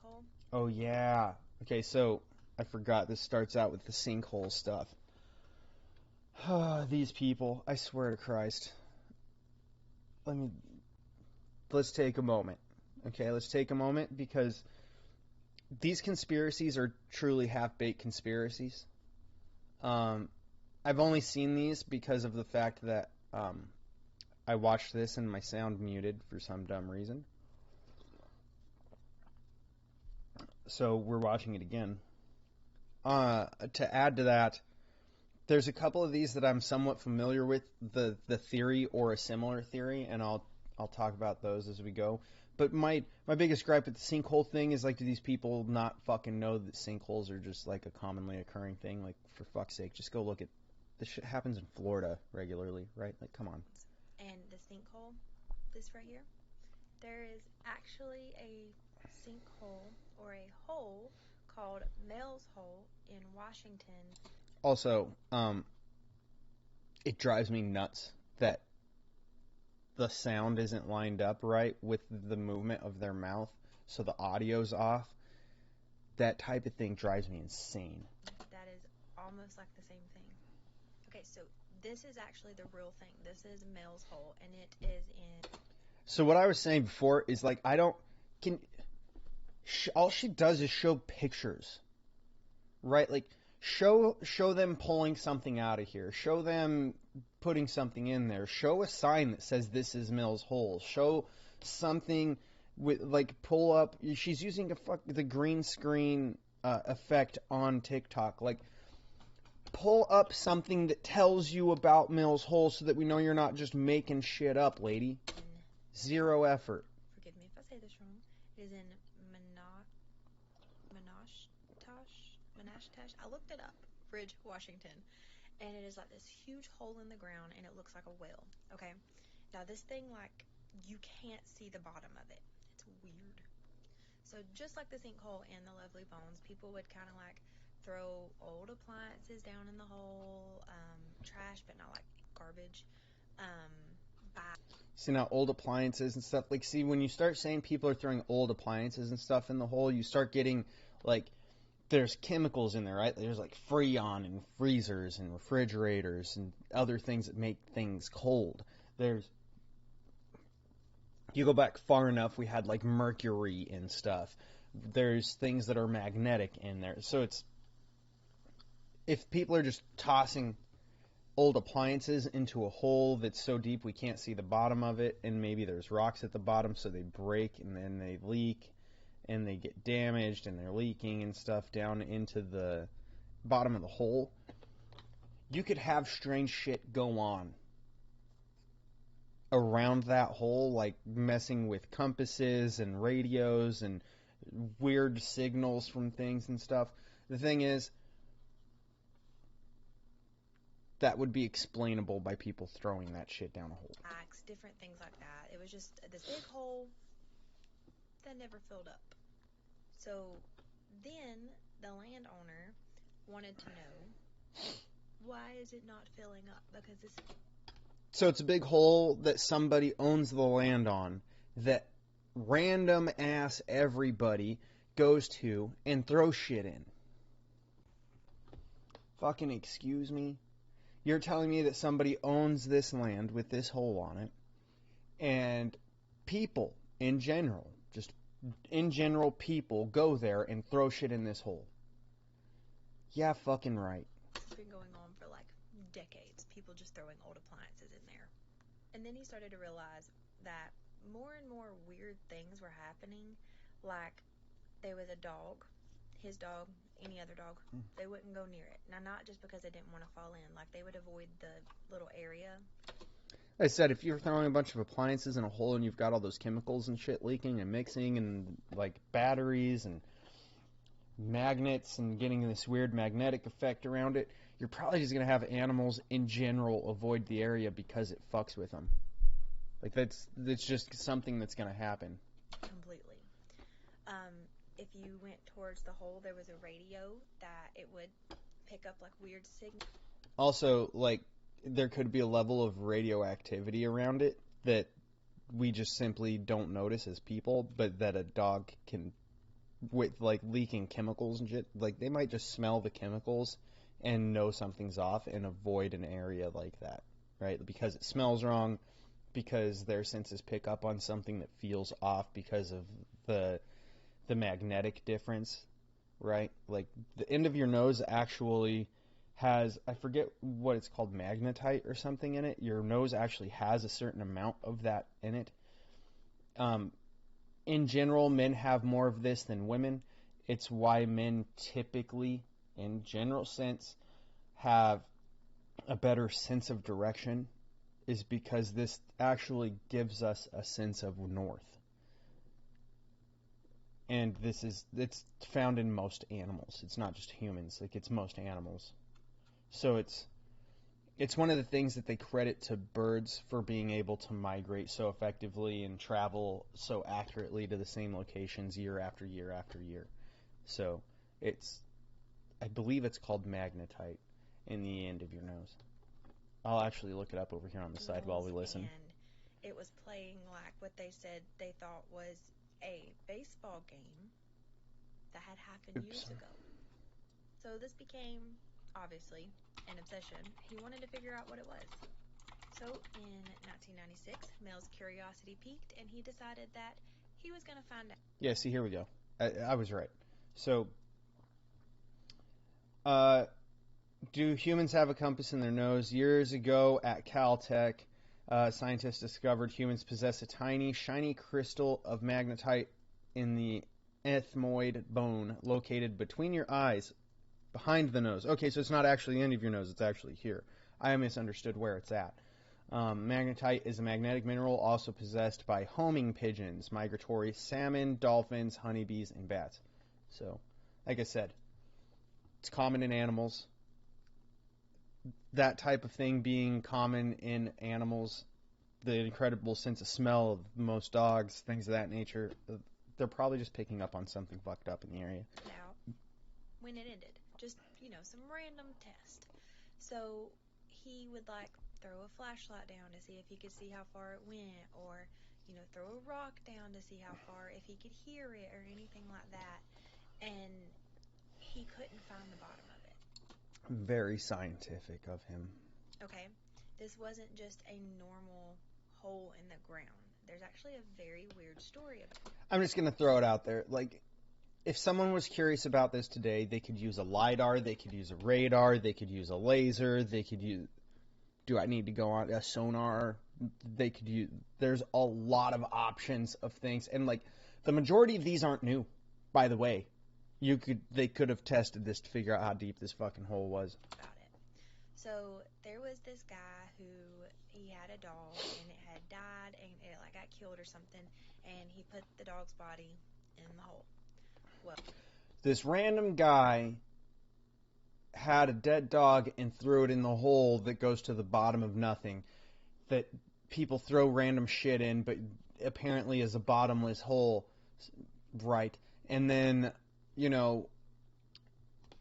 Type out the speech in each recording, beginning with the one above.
sinkhole? Oh, yeah. Okay, so I forgot. This starts out with the sinkhole stuff. These people, I swear to Christ. Let's take a moment. Okay, let's take a moment because these conspiracies are truly half-baked conspiracies. I've only seen these because of the fact that I watched this and my sound muted for some dumb reason. So we're watching it again. To add to that, there's a couple of these that I'm somewhat familiar with, the theory or a similar theory, and I'll talk about those as we go. But my biggest gripe with the sinkhole thing is, like, do these people not fucking know that sinkholes are just like a commonly occurring thing? Like, for fuck's sake, just go look at this shit happens in Florida regularly, right? Like, come on. And the sinkhole, this right here, there is actually a sinkhole or a hole called Mel's Hole in Washington. Also, it drives me nuts that the sound isn't lined up right with the movement of their mouth, so the audio's off. That type of thing drives me insane. That is almost like the same thing. Okay, so this is actually the real thing. This is Mel's Hole, and it is in... So what I was saying before is, like, all she does is show pictures, right? Like, show them pulling something out of here. Show them putting something in there. Show a sign that says this is Mills Hole. Show something with, like, pull up. She's using the green screen effect on TikTok. Like, pull up something that tells you about Mills Hole so that we know you're not just making shit up, lady. Zero effort. Forgive me if I say this wrong. It is in Menashtash. I looked it up. Bridge, Washington. And it is like this huge hole in the ground, and it looks like a whale. Okay? Now, this thing, like, you can't see the bottom of it. It's weird. So, just like the sinkhole and the Lovely Bones, people would kind of, like, throw old appliances down in the hole, trash, but not, like, garbage. See, now, old appliances and stuff, like, see, when you start saying people are throwing old appliances and stuff in the hole, you start getting, like, there's chemicals in there, right? There's, like, Freon and freezers and refrigerators and other things that make things cold. You go back far enough, we had, like, mercury and stuff. There's things that are magnetic in there. So if people are just tossing old appliances into a hole that's so deep we can't see the bottom of it, and maybe there's rocks at the bottom, so they break and then they leak and they get damaged and they're leaking and stuff down into the bottom of the hole, you could have strange shit go on around that hole, like messing with compasses and radios and weird signals from things and stuff. The thing is, that would be explainable by people throwing that shit down a hole. Different things like that. It was just this big hole that never filled up. So then the landowner wanted to know, why is it not filling up? Because So it's a big hole that somebody owns the land on, that random ass everybody goes to and throws shit in. Fucking excuse me? You're telling me that somebody owns this land with this hole on it, and people in general, people go there and throw shit in this hole. Yeah, fucking right. It's been going on for like decades. People just throwing old appliances in there. And then he started to realize that more and more weird things were happening. Like, there was a dog, his dog, any other dog, they wouldn't go near it. Now, not just because they didn't want to fall in. Like, they would avoid the little area. I said, if you're throwing a bunch of appliances in a hole and you've got all those chemicals and shit leaking and mixing and, like, batteries and magnets and getting this weird magnetic effect around it, you're probably just going to have animals in general avoid the area because it fucks with them. Like, that's just something that's going to happen. Completely. If you went towards the hole, there was a radio that it would pick up, like, weird signals. Also, like, there could be a level of radioactivity around it that we just simply don't notice as people, but that a dog can with like leaking chemicals and shit, like they might just smell the chemicals and know something's off and avoid an area like that, right? Because it smells wrong, because their senses pick up on something that feels off because of the magnetic difference, right? Like the end of your nose actually has, I forget what it's called, magnetite or something in it. Your nose actually has a certain amount of that in it. Um, in general, men have more of this than women. It's why men typically, in general sense, have a better sense of direction, is because this actually gives us a sense of north. And it's found in most animals. It's not just humans, like it's most animals. So it's one of the things that they credit to birds for being able to migrate so effectively and travel so accurately to the same locations year after year after year. So it's, I believe it's called magnetite in the end of your nose. I'll actually look it up over here on the side while Nose, we listen. and it was playing like what they said they thought was a baseball game that had happened Oops. years ago. So this became, obviously, an obsession. He wanted to figure out what it was. So in 1996, Mel's curiosity peaked, and he decided that he was going to find out. Yeah, see, here we go. I was right. So, uh, do humans have a compass in their nose? Years ago at Caltech, scientists discovered humans possess a tiny, shiny crystal of magnetite in the ethmoid bone located between your eyes, behind the nose. Okay, so it's not actually the end of your nose, it's actually here. I misunderstood where it's at. Magnetite is a magnetic mineral also possessed by homing pigeons, migratory salmon, dolphins, honeybees, and bats. So, like I said, it's common in animals. That type of thing being common in animals, the incredible sense of smell of most dogs, things of that nature, they're probably just picking up on something fucked up in the area. Out when it ended. Just, some random test. So he would like throw a flashlight down to see if he could see how far it went, or, throw a rock down to see how far, if he could hear it or anything like that. And he couldn't find the bottom of it. Very scientific of him. Okay? This wasn't just a normal hole in the ground. There's actually a very weird story about it. I'm just going to throw it out there. Like, if someone was curious about this today, they could use a LiDAR, they could use a radar, they could use a laser, they could use, do I need to go on a sonar? They could use, there's a lot of options of things. And like, the majority of these aren't new, by the way. They could have tested this to figure out how deep this fucking hole was. About it. So there was this guy who, he had a dog and it had died and it like got killed or something, and he put the dog's body in the hole. Well, this random guy had a dead dog and threw it in the hole that goes to the bottom of nothing, that people throw random shit in, but apparently is a bottomless hole, right? And then,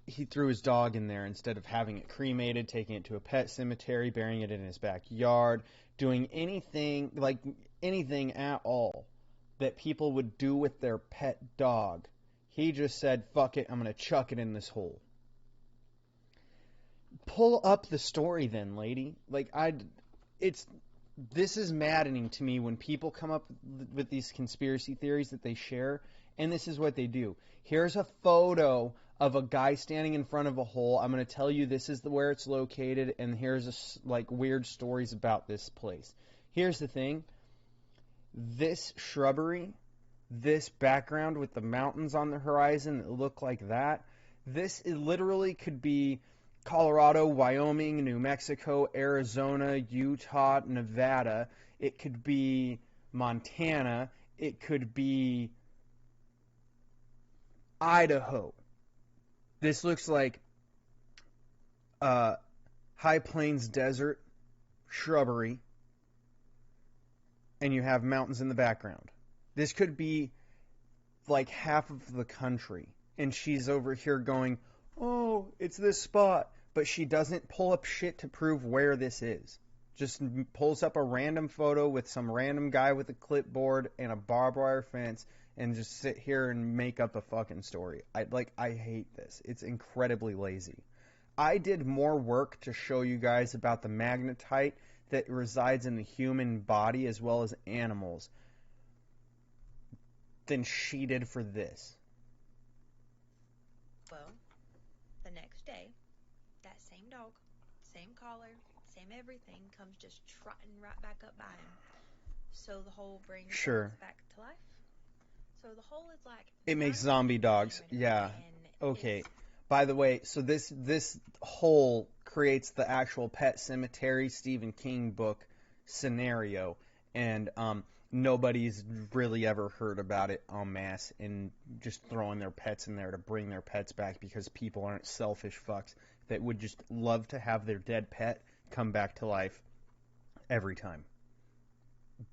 he threw his dog in there instead of having it cremated, taking it to a pet cemetery, burying it in his backyard, doing anything at all that people would do with their pet dog. He just said, fuck it, I'm going to chuck it in this hole. Pull up the story then, lady. This is maddening to me when people come up with these conspiracy theories that they share, and this is what they do. Here's a photo of a guy standing in front of a hole. I'm going to tell you this is where it's located, and here's weird stories about this place. Here's the thing. This shrubbery, this background with the mountains on the horizon that look like that, it literally could be Colorado, Wyoming, New Mexico, Arizona, Utah, Nevada. It could be Montana. It could be Idaho. This looks like high plains desert shrubbery, and you have mountains in the background. This could be like half of the country, and she's over here going, oh, it's this spot, but she doesn't pull up shit to prove where this is. Just pulls up a random photo with some random guy with a clipboard and a barbed wire fence and just sit here and make up a fucking story. I hate this. It's incredibly lazy. I did more work to show you guys about the magnetite that resides in the human body as well as animals than she did for this. Well, the next day, that same dog, same collar, same everything, comes just trotting right back up by him. So the hole brings Sure. dogs back to life. So the hole is like It makes designed in zombie dogs. diameter, Yeah. and Okay. it's By the way, so this hole creates the actual Pet Cemetery Stephen King book scenario, and nobody's really ever heard about it en masse and just throwing their pets in there to bring their pets back because people aren't selfish fucks that would just love to have their dead pet come back to life every time.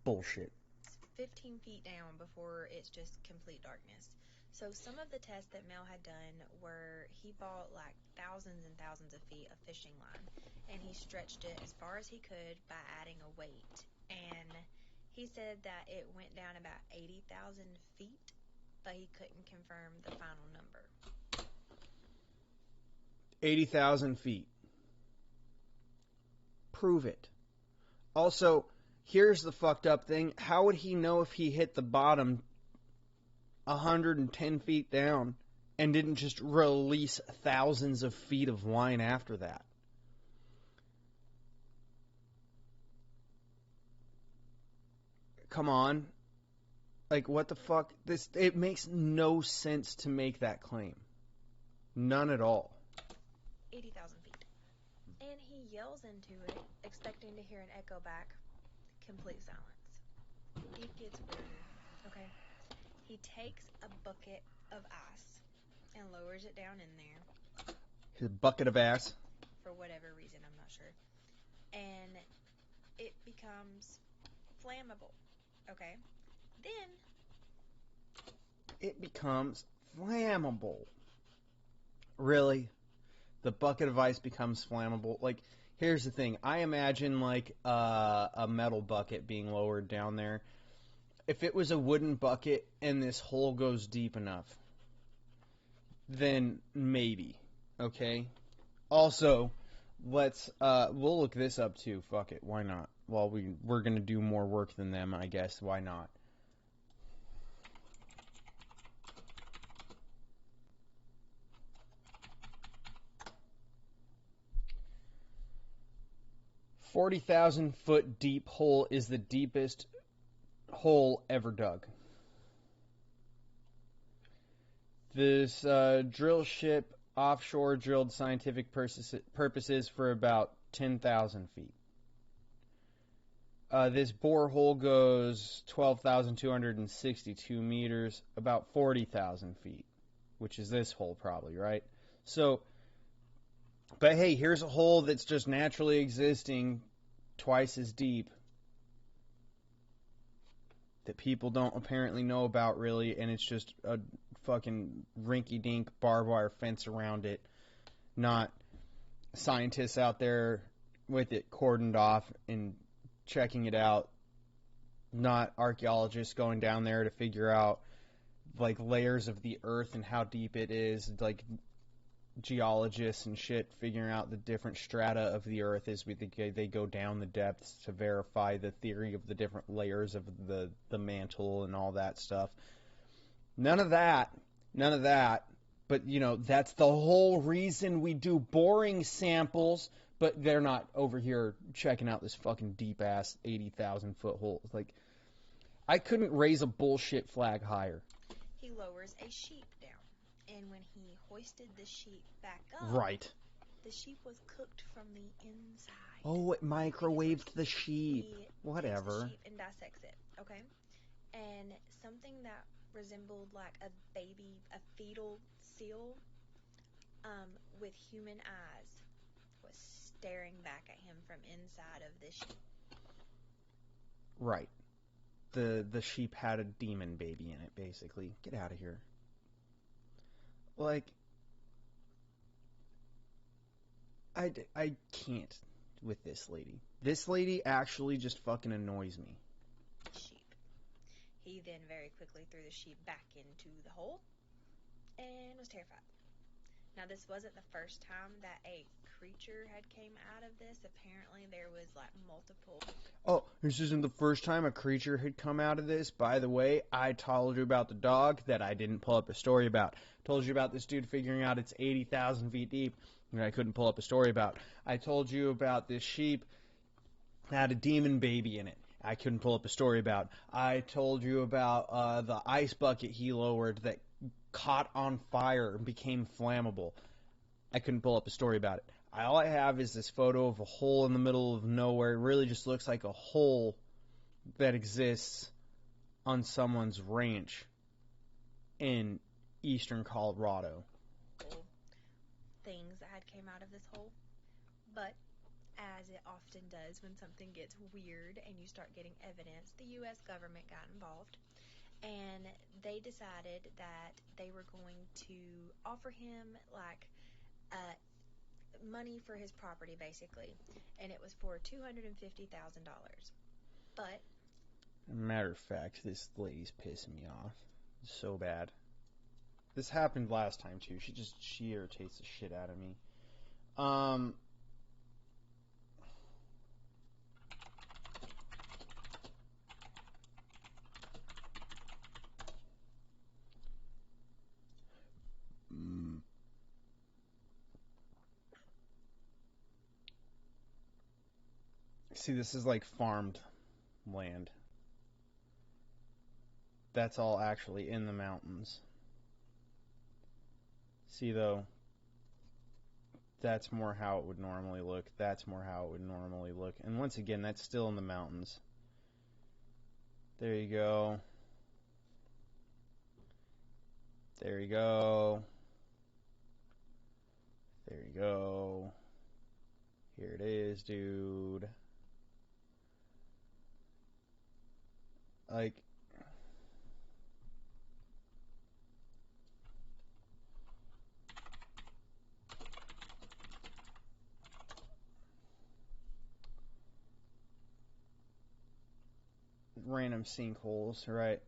Bullshit. 15 feet down before it's just complete darkness. So some of the tests that Mel had done were he bought like thousands and thousands of feet of fishing line, and he stretched it as far as he could by adding a weight. And he said that it went down about 80,000 feet, but he couldn't confirm the final number. 80,000 feet. Prove it. Also, here's the fucked up thing. How would he know if he hit the bottom 110 feet down and didn't just release thousands of feet of line after that? Come on. Like, what the fuck? It makes no sense to make that claim. None at all. 80,000 feet. And he yells into it, expecting to hear an echo back. Complete silence. It gets weirder. Okay. He takes a bucket of ice and lowers it down in there His bucket of ass. for whatever reason, I'm not sure. And it becomes flammable. Okay. Then It becomes flammable. Really? The bucket of ice becomes flammable? Like, here's the thing. I imagine, like, a metal bucket being lowered down there. If it was a wooden bucket and this hole goes deep enough, then maybe. Okay? Also, we'll look this up too. Fuck it. Why not? Well, we're going to do more work than them, I guess. Why not? $40,000-foot deep hole is the deepest hole ever dug. This drill ship offshore drilled scientific purposes for about 10,000 feet. This borehole goes 12,262 meters, about 40,000 feet, which is this hole probably, right? So, but hey, here's a hole that's just naturally existing twice as deep that people don't apparently know about really, and it's just a fucking rinky-dink barbed wire fence around it, not scientists out there with it cordoned off and checking it out, not archaeologists going down there to figure out like layers of the earth and how deep it is, like geologists and shit figuring out the different strata of the earth as they go down the depths to verify the theory of the different layers of the mantle and all that stuff. None of that. But, you know, that's the whole reason we do boring samples, but they're not over here checking out this fucking deep-ass 80,000-foot hole. Like, I couldn't raise a bullshit flag higher. he lowers a sheep down. And when he hoisted the sheep back up, Right. the sheep was cooked from the inside. Oh, it microwaved the sheep. He Whatever. takes the sheep and dissects it, okay? And something that resembled like a fetal seal, with human eyes, was staring back at him from inside of this sheep. Right. The sheep had a demon baby in it, basically. Get out of here. Like, I can't with this lady. This lady actually just fucking annoys me. Sheep. He then very quickly threw the sheep back into the hole and was terrified. Now, this wasn't the first time that a creature had came out of this. Apparently, there was like multiple. Oh, this isn't the first time a creature had come out of this. By the way, I told you about the dog that I didn't pull up a story about. Told you about this dude figuring out it's 80,000 feet deep that I couldn't pull up a story about. I told you about this sheep that had a demon baby in it. I couldn't pull up a story about. I told you about the ice bucket he lowered that caught on fire and became flammable. I couldn't pull up a story about it. All I have is this photo of a hole in the middle of nowhere. It really just looks like a hole that exists on someone's ranch in eastern Colorado. Things that had came out of this hole. But as it often does when something gets weird and you start getting evidence, the US government got involved and they decided that they were going to offer him like money for his property basically, and it was for $250,000. But Matter of fact, this lady's pissing me off so bad. This happened last time too. She irritates the shit out of me. See, this is like farmed land. That's all actually in the mountains. See, though, that's more how it would normally look. That's more how it would normally look. And once again, that's still in the mountains. There you go. There you go. There you go. Here it is, dude. Like, random sinkholes, right?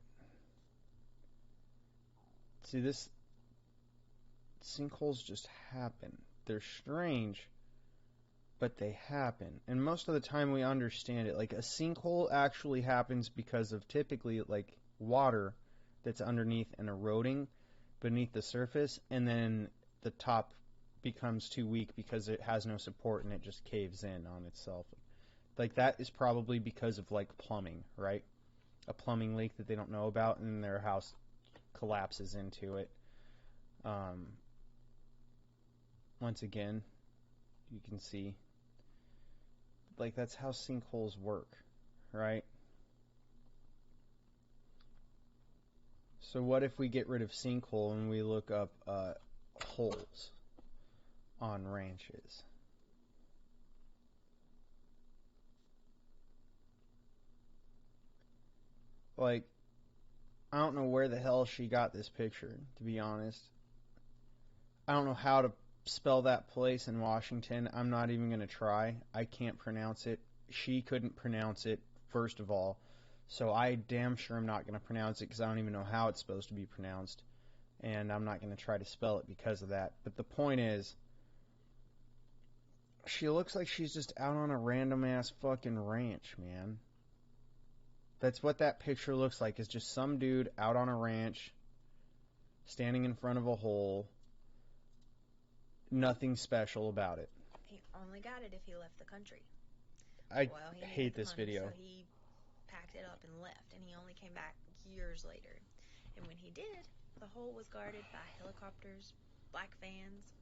See, this sinkholes just happen. They're strange, but they happen. And most of the time we understand it. Like, a sinkhole actually happens because of typically, like, water that's underneath and eroding beneath the surface, and then the top becomes too weak because it has no support and it just caves in on itself. Like, that is probably because of, like, plumbing, right? A plumbing leak that they don't know about, and their house collapses into it. Once again, you can see, like, that's how sinkholes work, right? So what if we get rid of sinkhole and we look up holes on ranches? Like, I don't know where the hell she got this picture, to be honest. I don't know how to spell that place in Washington. I'm not even going to try. I can't pronounce it. She couldn't pronounce it, first of all. So I damn sure am not going to pronounce it because I don't even know how it's supposed to be pronounced. And I'm not going to try to spell it because of that. But the point is, she looks like she's just out on a random ass fucking ranch, man. That's what that picture looks like, is just some dude out on a ranch, standing in front of a hole. Nothing special about it. he only got it if he left the country. I Well, he hate needed the this money, video. so he packed it up and left, and he only came back years later. And when he did, the hole was guarded by helicopters, black vans.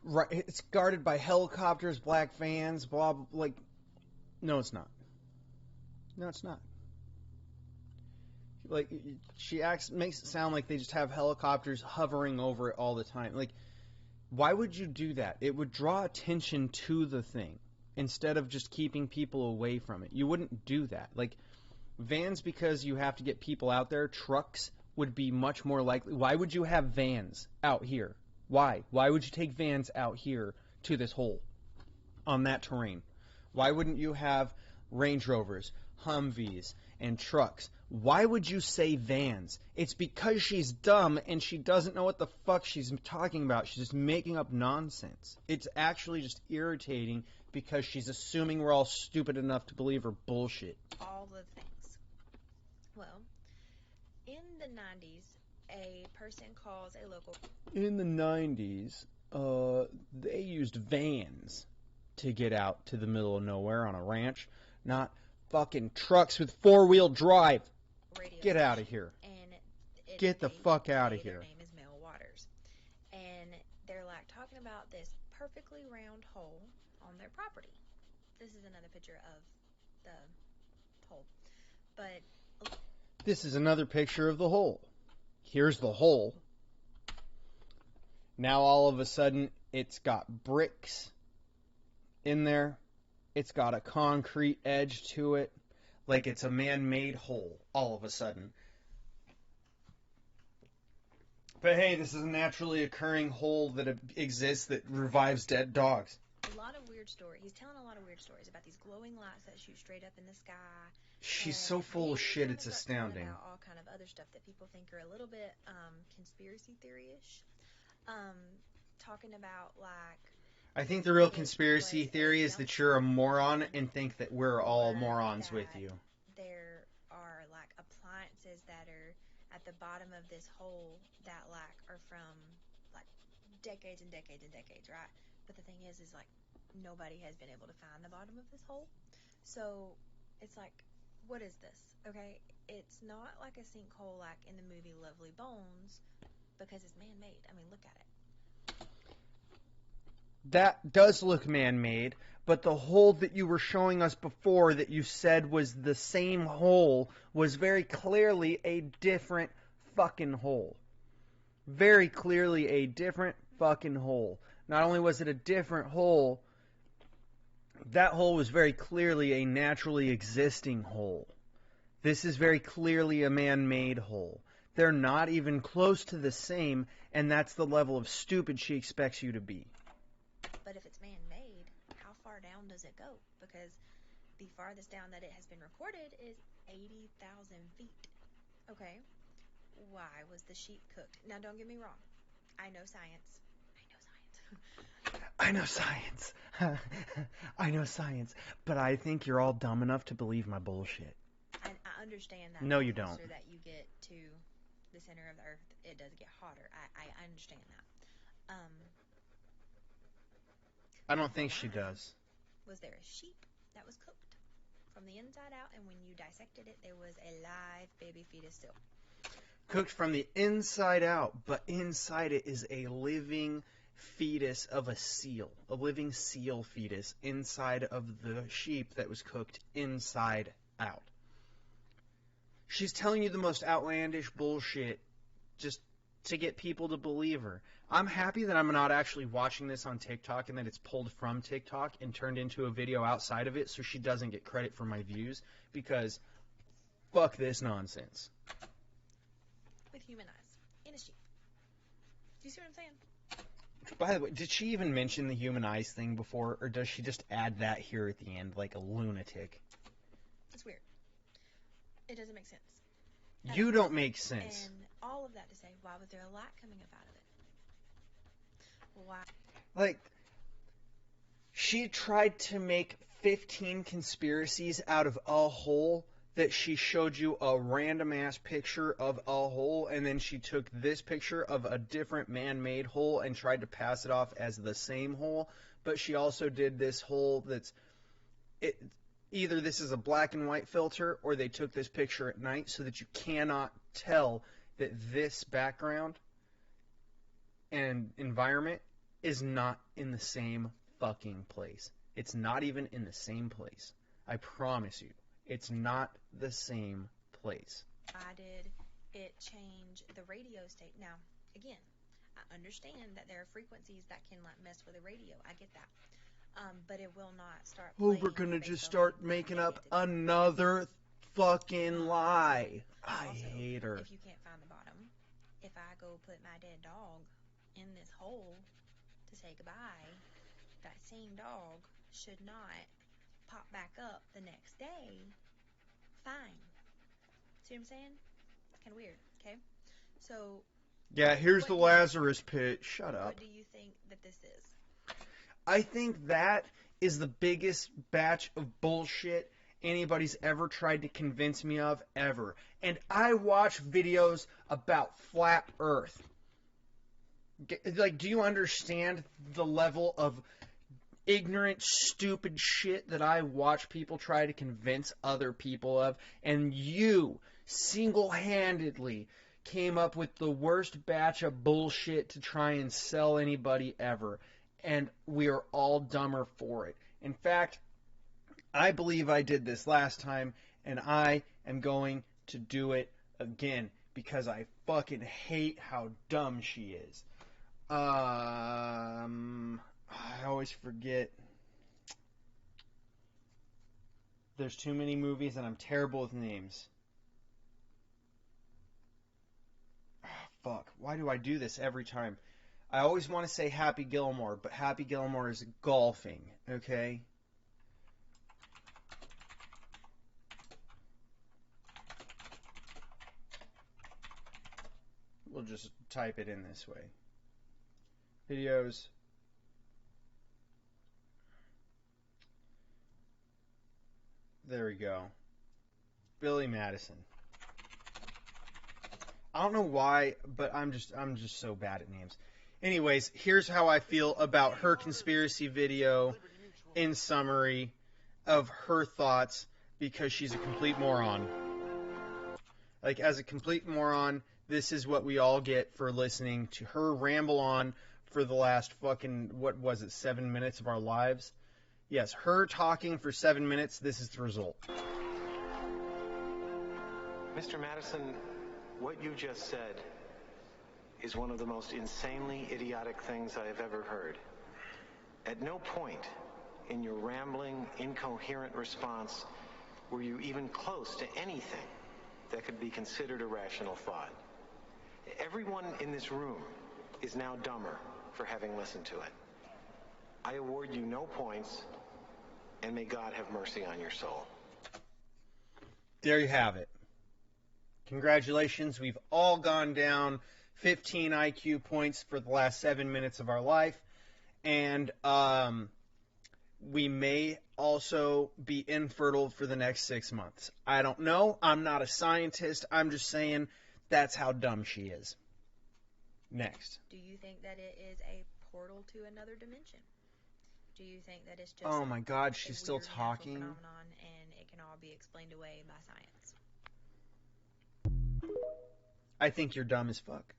Right, it's guarded by helicopters, black vans, blah, blah, like, no, it's not. No, it's not. Like, she makes it sound like they just have helicopters hovering over it all the time. Like, why would you do that? It would draw attention to the thing instead of just keeping people away from it. You wouldn't do that. Like, vans, because you have to get people out there. Trucks would be much more likely. Why would you have vans out here? Why? Why would you take vans out here to this hole on that terrain? Why wouldn't you have Range Rovers, Humvees, and trucks. Why would you say vans? It's because she's dumb and she doesn't know what the fuck she's talking about. She's just making up nonsense. It's actually just irritating because she's assuming we're all stupid enough to believe her bullshit. All the things. Well, in the 90s, a person calls a local. In the 90s, they used vans to get out to the middle of nowhere on a ranch, not fucking trucks with four-wheel drive. Radio Get out station, of here. And Get the fuck out of their here. name is Mel Waters. And they're like talking about this perfectly round hole on their property. This is another picture of the hole. But This is another picture of the hole. Here's the hole. Now all of a sudden it's got bricks in there. It's got a concrete edge to it. Like it's a man-made hole all of a sudden. But hey, this is a naturally occurring hole that exists that revives dead dogs. a lot of weird stories. He's telling a lot of weird stories about these glowing lights that shoot straight up in the sky. She's And so full then of he shit, kinda it's starts talking astounding. About all kind of other stuff that people think are a little bit conspiracy theory-ish. Talking about like I think the real it conspiracy was a theory is that you're a moron and think that we're all morons with you. There are like appliances that are at the bottom of this hole that like are from like decades and decades and decades, right? But the thing is like nobody has been able to find the bottom of this hole. So it's like, what is this? Okay, it's not like a sinkhole like in the movie Lovely Bones because it's man-made. I mean, look at it. That does look man-made, but the hole that you were showing us before that you said was the same hole was very clearly a different fucking hole. Very clearly a different fucking hole. Not only was it a different hole, that hole was very clearly a naturally existing hole. This is very clearly a man-made hole. They're not even close to the same, and that's the level of stupid she expects you to be. But if it's man-made, how far down does it go? Because the farthest down that it has been recorded is 80,000 feet. Okay, why was the sheep cooked? Now, don't get me wrong. I know science. I know science. I know science, but I think you're all dumb enough to believe my bullshit. I understand that. No, the you closer don't. that you get to the center of the earth, it does get hotter. I understand that. I don't think But she why does. was there a sheep that was cooked from the inside out, and when you dissected it, there was a live baby fetus still? Cooked from the inside out, but inside it is a living fetus of a seal. A living seal fetus inside of the sheep that was cooked inside out. She's telling you the most outlandish bullshit just to get people to believe her. I'm happy that I'm not actually watching this on TikTok and that it's pulled from TikTok and turned into a video outside of it so she doesn't get credit for my views, because fuck this nonsense. With human eyes in a sheep. Do you see what I'm saying? By the way, did she even mention the human eyes thing before, or does she just add that here at the end like a lunatic? It's weird. It doesn't make sense. You don't make sense. And all of that to say, why was there a light coming up out of it? Why? Like, she tried to make 15 conspiracies out of a hole that she showed you a random ass picture of a hole, and then she took this picture of a different man-made hole and tried to pass it off as the same hole. But she also did this hole that's either this is a black and white filter, or they took this picture at night so that you cannot tell that this background and environment is not in the same fucking place. It's not even in the same place. I promise you. It's not the same place. Why did it change the radio state? Now, again, I understand that there are frequencies that can like mess with a radio. I get that. But it will not start Oh, playing we're gonna based just on start making up another fucking lie. I Also, hate her. If you can't find the bottom, if I go put my dead dog in this hole to say goodbye, that same dog should not pop back up the next day fine. See what I'm saying? It's kind of weird. Okay. So, Yeah, here's the what do you Lazarus pit. Shut what up. do you think that this is? I think that is the biggest batch of bullshit anybody's ever tried to convince me of ever. And I watch videos about flat Earth. Like, do you understand the level of ignorant, stupid shit that I watch people try to convince other people of? And you single-handedly came up with the worst batch of bullshit to try and sell anybody ever. And we are all dumber for it. In fact, I believe I did this last time, and I am going to do it again because I fucking hate how dumb she is. I always forget. There's too many movies, and I'm terrible with names. Fuck. Why do I do this every time? I always want to say Happy Gilmore, but Happy Gilmore is golfing, okay? We'll just type it in this way. Videos. There we go. Billy Madison. I don't know why, but I'm just so bad at names. Anyways, here's how I feel about her conspiracy video in summary of her thoughts because she's a complete moron. Like, as a complete moron, this is what we all get for listening to her ramble on for the last fucking, what was it, 7 minutes of our lives? Yes, her talking for 7 minutes, this is the result. Mr. Madison, what you just said is one of the most insanely idiotic things I have ever heard. At no point in your rambling, incoherent response were you even close to anything that could be considered a rational thought. Everyone in this room is now dumber for having listened to it. I award you no points, and may God have mercy on your soul. There you have it. Congratulations, we've all gone down 15 IQ points for the last 7 minutes of our life, and we may also be infertile for the next 6 months. I don't know. I'm not a scientist. I'm just saying that's how dumb she is. Next. Do you think that it is a portal to another dimension? Do you think that it's just Oh my God, a she's still weird natural talking. phenomenon and it can all be explained away by science? I think you're dumb as fuck.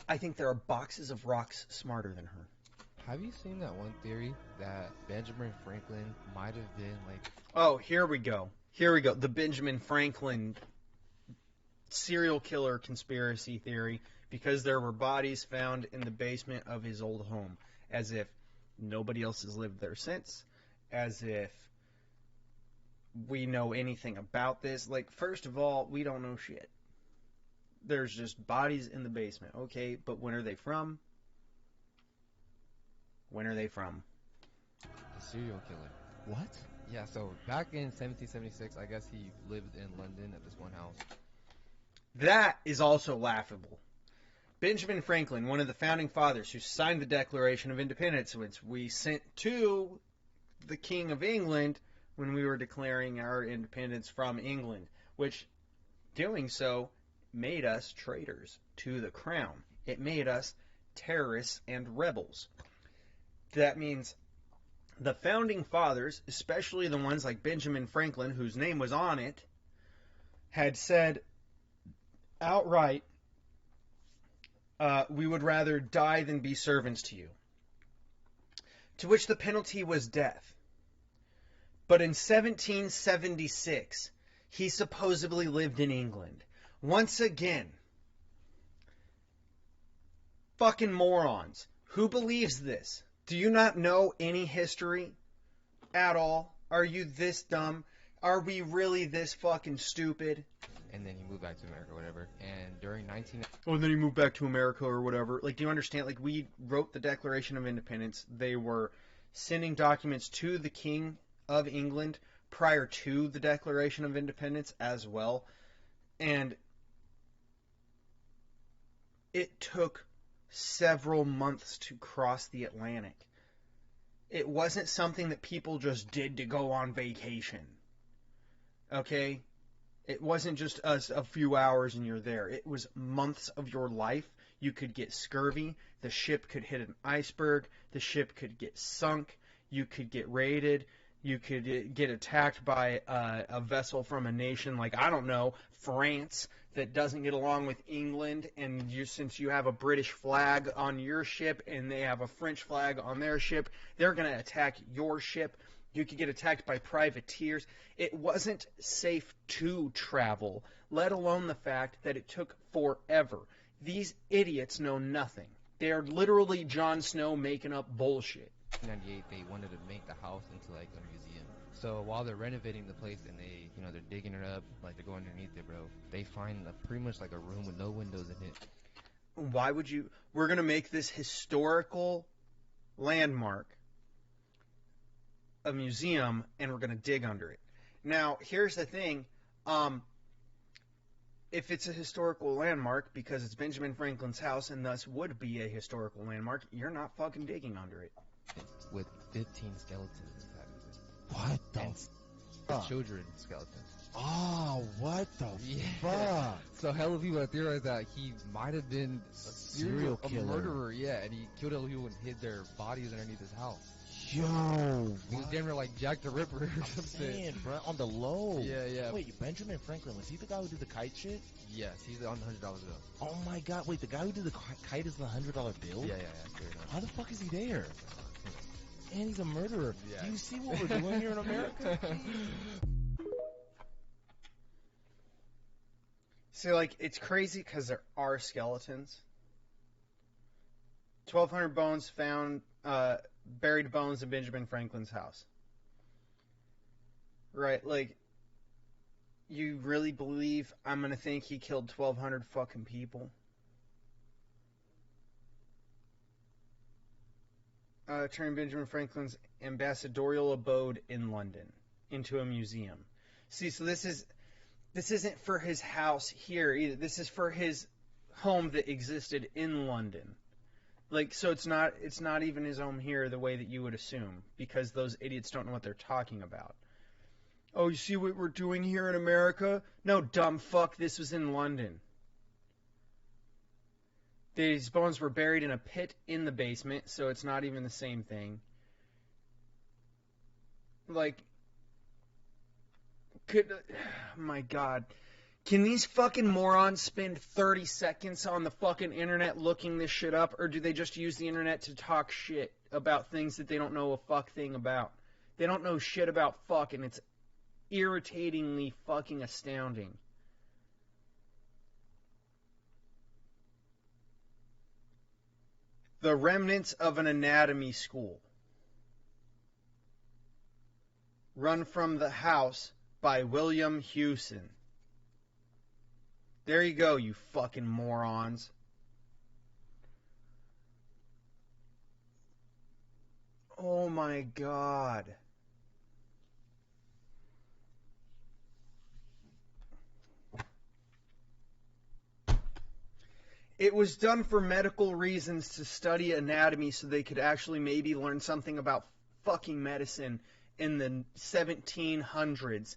I think there are boxes of rocks smarter than her. Have you seen that one theory that Benjamin Franklin might have been like... Oh, here we go. Here we go. The Benjamin Franklin serial killer conspiracy theory, because there were bodies found in the basement of his old home, as if nobody else has lived there since, as if we know anything about this. Like, first of all, we don't know shit. There's just bodies in the basement. Okay, but when are they from? When are they from? The serial killer. What? Yeah, so back in 1776, I guess he lived in London at this one house. That is also laughable. Benjamin Franklin, one of the founding fathers who signed the Declaration of Independence, which we sent to the King of England when we were declaring our independence from England, which doing so made us traitors to the crown. It made us terrorists and rebels. That means the founding fathers, especially the ones like Benjamin Franklin, whose name was on it, had said outright, we would rather die than be servants to you. To which the penalty was death. But in 1776, he supposedly lived in England. Once again, fucking morons. Who believes this? Do you not know any history at all? Are you this dumb? Are we really this fucking stupid? And then he moved back to America or whatever. And during 19... Oh, and then he moved back to America or whatever. Like, do you understand? Like, we wrote the Declaration of Independence. They were sending documents to the King of England prior to the Declaration of Independence as well. And it took several months to cross the Atlantic. It wasn't something that people just did to go on vacation. Okay? It wasn't just a few hours and you're there. It was months of your life. You could get scurvy. The ship could hit an iceberg. The ship could get sunk. You could get raided. You could get attacked by a vessel from a nation like, I don't know, France, that doesn't get along with England. And since you have a British flag on your ship and they have a French flag on their ship, they're going to attack your ship. You could get attacked by privateers. It wasn't safe to travel, let alone the fact that it took forever. These idiots know nothing. They're literally Jon Snow making up bullshit. 1998, they wanted to make the house into like a museum. So while they're renovating the place and they, they're digging it up, like they're going underneath it, bro, they find pretty much like a room with no windows in it. Why would you? We're gonna make this historical landmark a museum, and we're gonna dig under it. Now, here's the thing. If it's a historical landmark because it's Benjamin Franklin's house and thus would be a historical landmark, you're not fucking digging under it. With 15 skeletons inside of it. What the And fuck? children skeletons. Oh, what the fuck? So hella people have theorized that he might have been a Serial killer. a murderer, yeah, and he killed hella people and hid their bodies underneath his house. Yo, He was what? damn near like Jack the Ripper or I'm something. saying, bro, on the low. Yeah, yeah. Wait, Benjamin Franklin, was he the guy who did the kite shit? Yes, he's on the $100 bill. Oh my god, wait, the guy who did the kite is the $100 bill? Yeah, straight up. How the fuck is he there? And he's a murderer. Yeah. Do you see what we're doing here in America? See, like, it's crazy because there are skeletons. 1,200 bones found, buried bones in Benjamin Franklin's house. Right, like, you really believe I'm gonna think he killed 1,200 fucking people? Turned Benjamin Franklin's ambassadorial abode in London into a museum. See, so this isn't for his house here either. This is for his home that existed in London. Like, so it's not even his home here the way that you would assume, because those idiots don't know what they're talking about. Oh, you see what we're doing here in America? No, dumb fuck, this was in London. These bones were buried in a pit in the basement, so it's not even the same thing. Like, my God. Can these fucking morons spend 30 seconds on the fucking internet looking this shit up, or do they just use the internet to talk shit about things that they don't know a fuck thing about? They don't know shit about fuck, and it's irritatingly fucking astounding. The remnants of an anatomy school. Run from the House by William Hewson. There you go, you fucking morons. Oh my God. It was done for medical reasons, to study anatomy so they could actually maybe learn something about fucking medicine in the 1700s.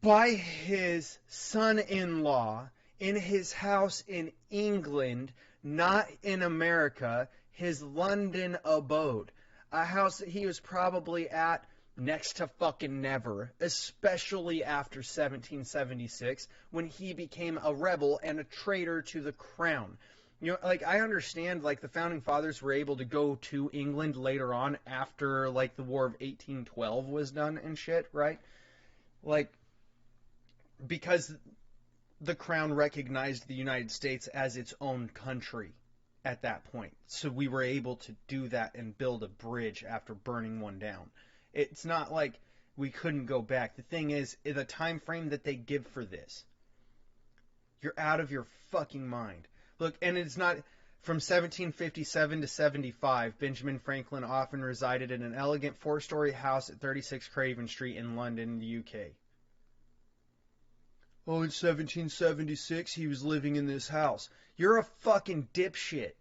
By his son-in-law in his house in England, not in America, his London abode. A house that he was probably at next to fucking never, especially after 1776, when he became a rebel and a traitor to the crown. You know, like, I understand, like, the Founding Fathers were able to go to England later on after, like, the War of 1812 was done and shit, right? Like, because the crown recognized the United States as its own country at that point. So we were able to do that and build a bridge after burning one down. It's not like we couldn't go back. The thing is, the time frame that they give for this, you're out of your fucking mind. Look, and it's not from 1757 to 75. Benjamin Franklin often resided in an elegant 4-story house at 36 Craven Street in London, the UK. Oh, in 1776 he was living in this house. You're a fucking dipshit.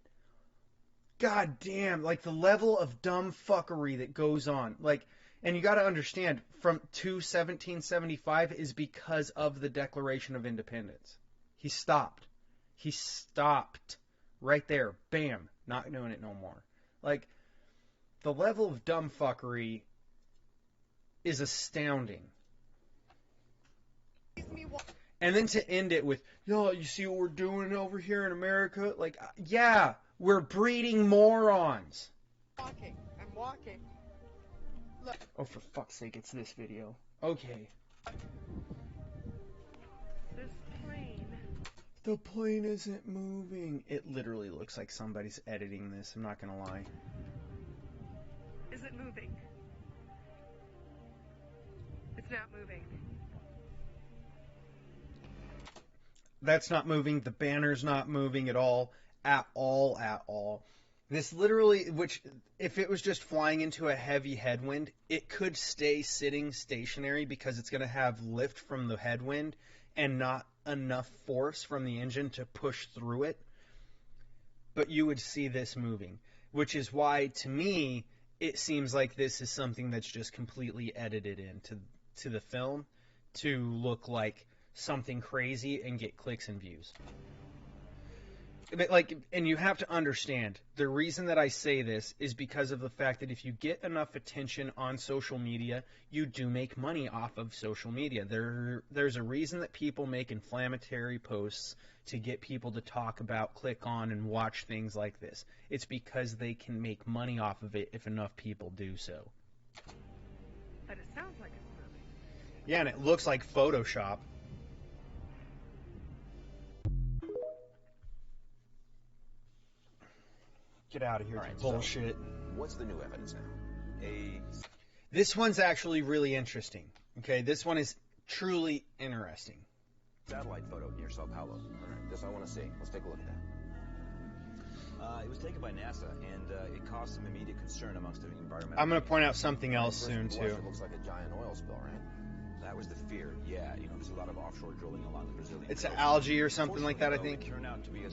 God damn, like the level of dumb fuckery that goes on. Like, and you got to understand, to 1775 is because of the Declaration of Independence. He stopped. He stopped right there. Bam. Not doing it no more. Like, the level of dumb fuckery is astounding. And then to end it with, yo, you see what we're doing over here in America? Like, yeah, we're breeding morons. I'm walking. Look. Oh, for fuck's sake, it's this video. Okay. This plane. The plane isn't moving. It literally looks like somebody's editing this, I'm not gonna lie. Is it moving? It's not moving. That's not moving. The banner's not moving at all. At all, at all. This literally, which, if it was just flying into a heavy headwind, it could stay sitting stationary because it's going to have lift from the headwind and not enough force from the engine to push through it. But you would see this moving, which is why, to me, it seems like this is something that's just completely edited into the film to look like something crazy and get clicks and views. Like, and you have to understand, the reason that I say this is because of the fact that if you get enough attention on social media, you do make money off of social media. There's a reason that people make inflammatory posts to get people to talk about, click on, and watch things like this. It's because they can make money off of it if enough people do so. But it sounds like it's moving. Yeah, and it looks like Photoshop. Get out of here, Alright, bullshit. So what's the new evidence now? This one's actually really interesting. Okay, this one is truly interesting. Satellite photo near Sao Paulo. Alright, this I want to see. Let's take a look at that. It was taken by NASA, and it caused some immediate concern amongst the environmental... I'm going to point out something else soon, too. It looks like a giant oil spill, right? That was the fear, yeah. You know, there's a lot of offshore drilling along the Brazilian It's coast. algae or something like that, I think. It turned out to be a...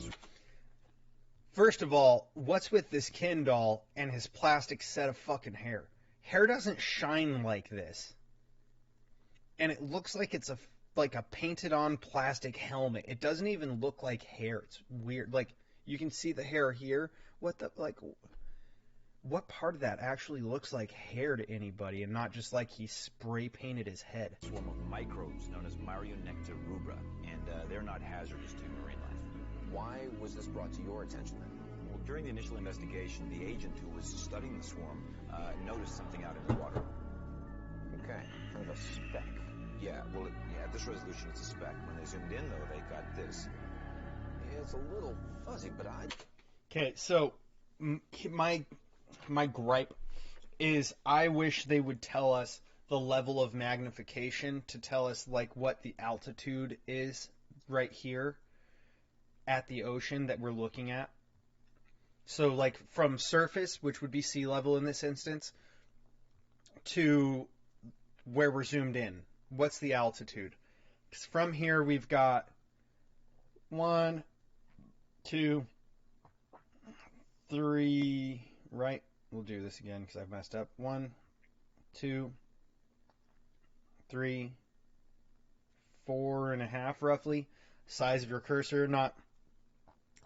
First of all, what's with this Ken doll and his plastic set of fucking hair? Hair doesn't shine like this. And it looks like it's like a painted on plastic helmet. It doesn't even look like hair. It's weird. Like, you can see the hair here. What part of that actually looks like hair to anybody and not just like he spray painted his head? Swarm of microbes known as Marionecta rubra, and they're not hazardous to marine life. Why was this brought to your attention then? Well, during the initial investigation, the agent who was studying the swarm noticed something out in the water. Okay, kind of a speck. Yeah, well, at this resolution, it's a speck. When they zoomed in, though, they got this. It's a little fuzzy, but Okay, so my gripe is I wish they would tell us the level of magnification to tell us like what the altitude is right here at the ocean that we're looking at. So like from surface, which would be sea level in this instance, to where we're zoomed in. What's the altitude? 'Cause from here we've got 1, 2, 3, right? We'll do this again because I've messed up. 1, 2, 3, 4.5 roughly. Size of your cursor, not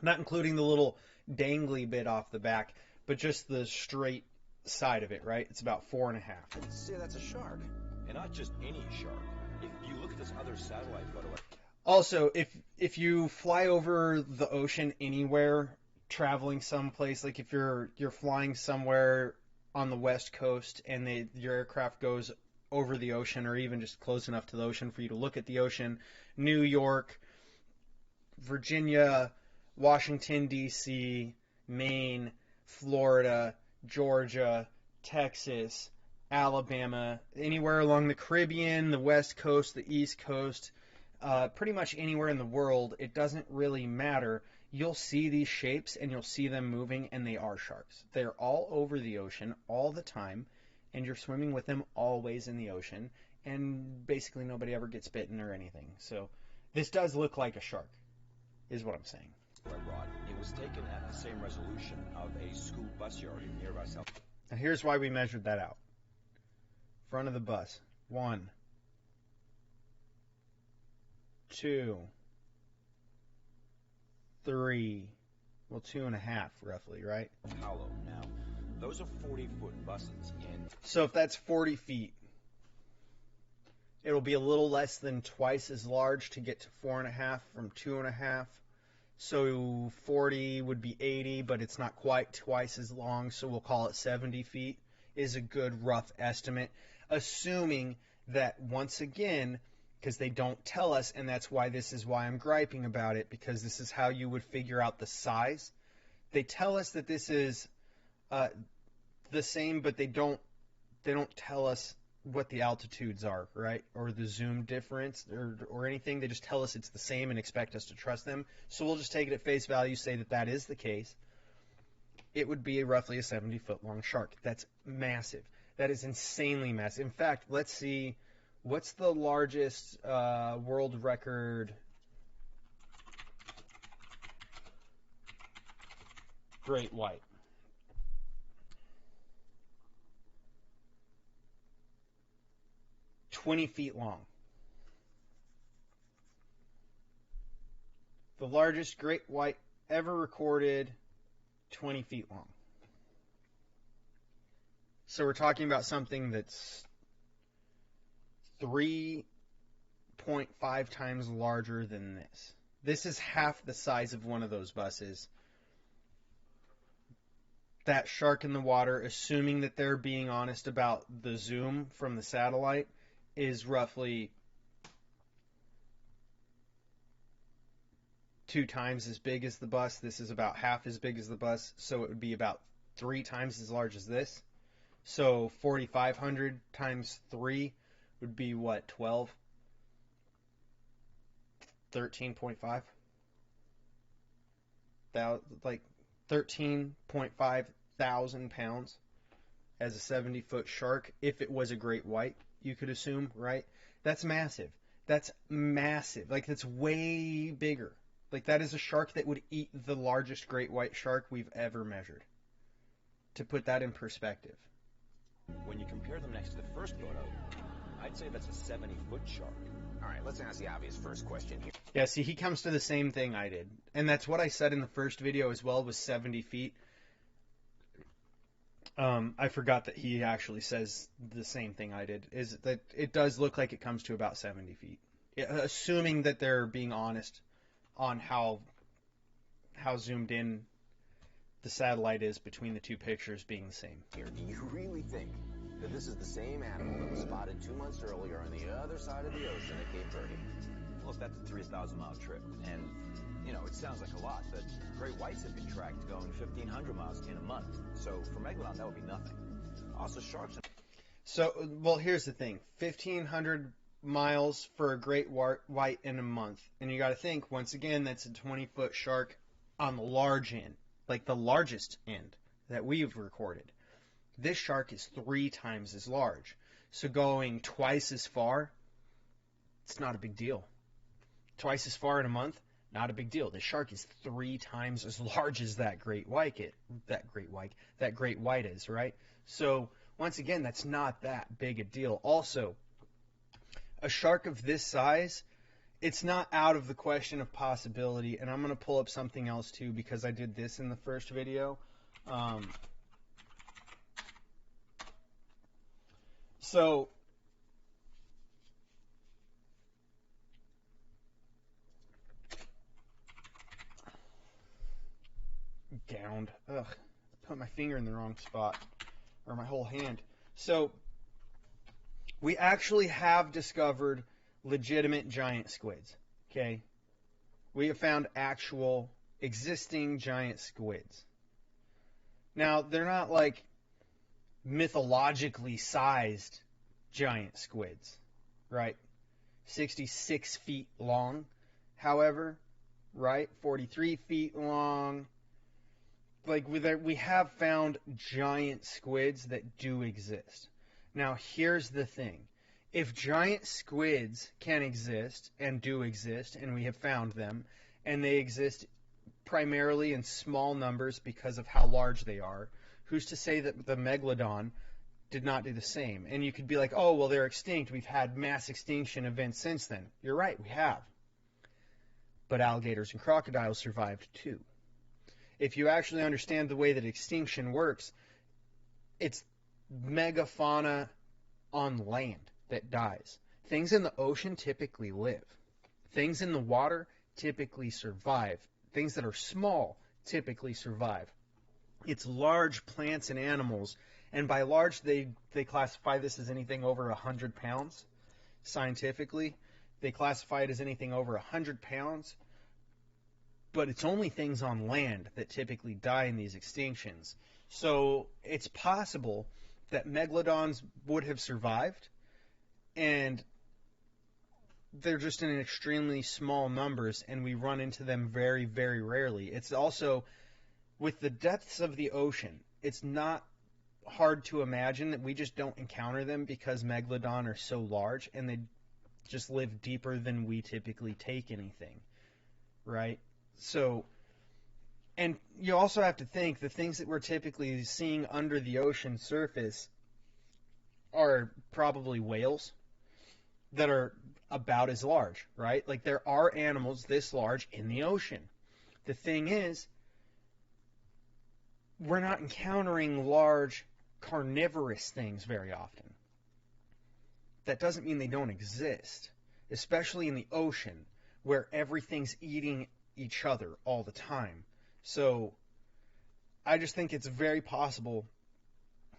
including the little dangly bit off the back, but just the straight side of it, right? It's about 4.5. I'd say that's a shark. And not just any shark. If you look at this other satellite photo... Also, if you fly over the ocean anywhere, traveling someplace, like if you're flying somewhere on the west coast and your aircraft goes over the ocean or even just close enough to the ocean for you to look at the ocean, New York, Virginia, Washington, D.C., Maine, Florida, Georgia, Texas, Alabama, anywhere along the Caribbean, the West Coast, the East Coast, pretty much anywhere in the world, it doesn't really matter. You'll see these shapes and you'll see them moving, and they are sharks. They're all over the ocean all the time, and you're swimming with them always in the ocean, and basically nobody ever gets bitten or anything. So This does look like a shark, is what I'm saying. Rod. It was taken at the same resolution of a school bus yard in nearby South. Now here's why we measured that out. Front of the bus. 1, 2, 3. Well, 2.5 roughly, right? Hollow. Now, those are 40-foot buses, and So if that's 40 feet, it'll be a little less than twice as large to get to 4.5 from 2.5. So 40 would be 80, but it's not quite twice as long, so we'll call it 70 feet is a good rough estimate, assuming that, once again, because they don't tell us, and that's why this is why I'm griping about it, because this is how you would figure out the size. They tell us that this is the same, but they don't tell us what the altitudes are, right? Or the zoom difference or anything. They just tell us it's the same and expect us to trust them. So we'll just take it at face value, say that that is the case. It would be roughly a 70-foot long shark. That's massive. That is insanely massive. In fact, let's see, what's the largest world record great white? "20 feet long. The largest great white ever recorded, 20 feet long. So we're talking about something that's 3.5 times larger than this. This is half the size of one of those buses. That shark in the water, assuming that they're being honest about the zoom from the satellite, is roughly 2 times as big as the bus. This is about half as big as the bus, so it would be about 3 times as large as this. So 4,500 times 3 would be what, 12? 13.5? Like 13.5 thousand pounds as a 70-foot shark, if it was a great white, you could assume, right? That's massive. That's massive. Like, that's way bigger. Like, that is a shark that would eat the largest great white shark we've ever measured. To put that in perspective. when you compare them next to the first photo, I'd say that's a 70-foot shark. All right, let's ask the obvious first question here. Yeah, see, he comes to the same thing I did. And that's what I said in the first video as well, was 70 feet. I forgot that he actually says the same thing I did, is that it does look like it comes to about 70 feet. Yeah, assuming that they're being honest on how zoomed in the satellite is between the two pictures being the same. Here, do you really think that this is the same animal that was spotted 2 months earlier on the other side of the ocean at Cape Verde? Look, that's a 3,000-mile trip, and, you know, it sounds like a lot, but great whites have been tracked going 1,500 miles in a month. So for Megalodon, that would be nothing. Also, sharks... So, well, here's the thing. 1,500 miles for a great white in a month. And you got to think, once again, that's a 20-foot shark on the large end, like the largest end that we've recorded. This shark is 3 times as large. So going twice as far, it's not a big deal. Twice as far in a month, not a big deal. This shark is 3 times as large as that great white is, right? So once again, that's not that big a deal. Also, a shark of this size, it's not out of the question of possibility. And I'm going to pull up something else too, because I did this in the first video. So gowned. Ugh, put my finger in the wrong spot, or my whole hand. So we actually have discovered legitimate giant squids. Okay, we have found actual existing giant squids. Now, they're not like mythologically sized giant squids, right? 66 feet long, however, right? 43 feet long. Like, we have found giant squids that do exist. Now, here's the thing. if giant squids can exist and do exist, and we have found them, and they exist primarily in small numbers because of how large they are, who's to say that the megalodon did not do the same? And you could be like, oh, well, they're extinct. We've had mass extinction events since then. You're right, we have. But alligators and crocodiles survived too. If you actually understand the way that extinction works, it's megafauna on land that dies. Things in the ocean typically live. Things in the water typically survive. Things that are small typically survive. It's large plants and animals, and by large they classify this as anything over 100 pounds. Scientifically, they classify it as anything over 100 pounds, but it's only things on land that typically die in these extinctions. So it's possible that megalodons would have survived, and they're just in extremely small numbers, and we run into them very, very rarely. It's also, with the depths of the ocean, it's not hard to imagine that we just don't encounter them because megalodon are so large, and they just live deeper than we typically take anything, right? So, and you also have to think the things that we're typically seeing under the ocean surface are probably whales that are about as large, right? Like, there are animals this large in the ocean. The thing is, we're not encountering large carnivorous things very often. That doesn't mean they don't exist, especially in the ocean where everything's eating each other all the time. So I just think it's very possible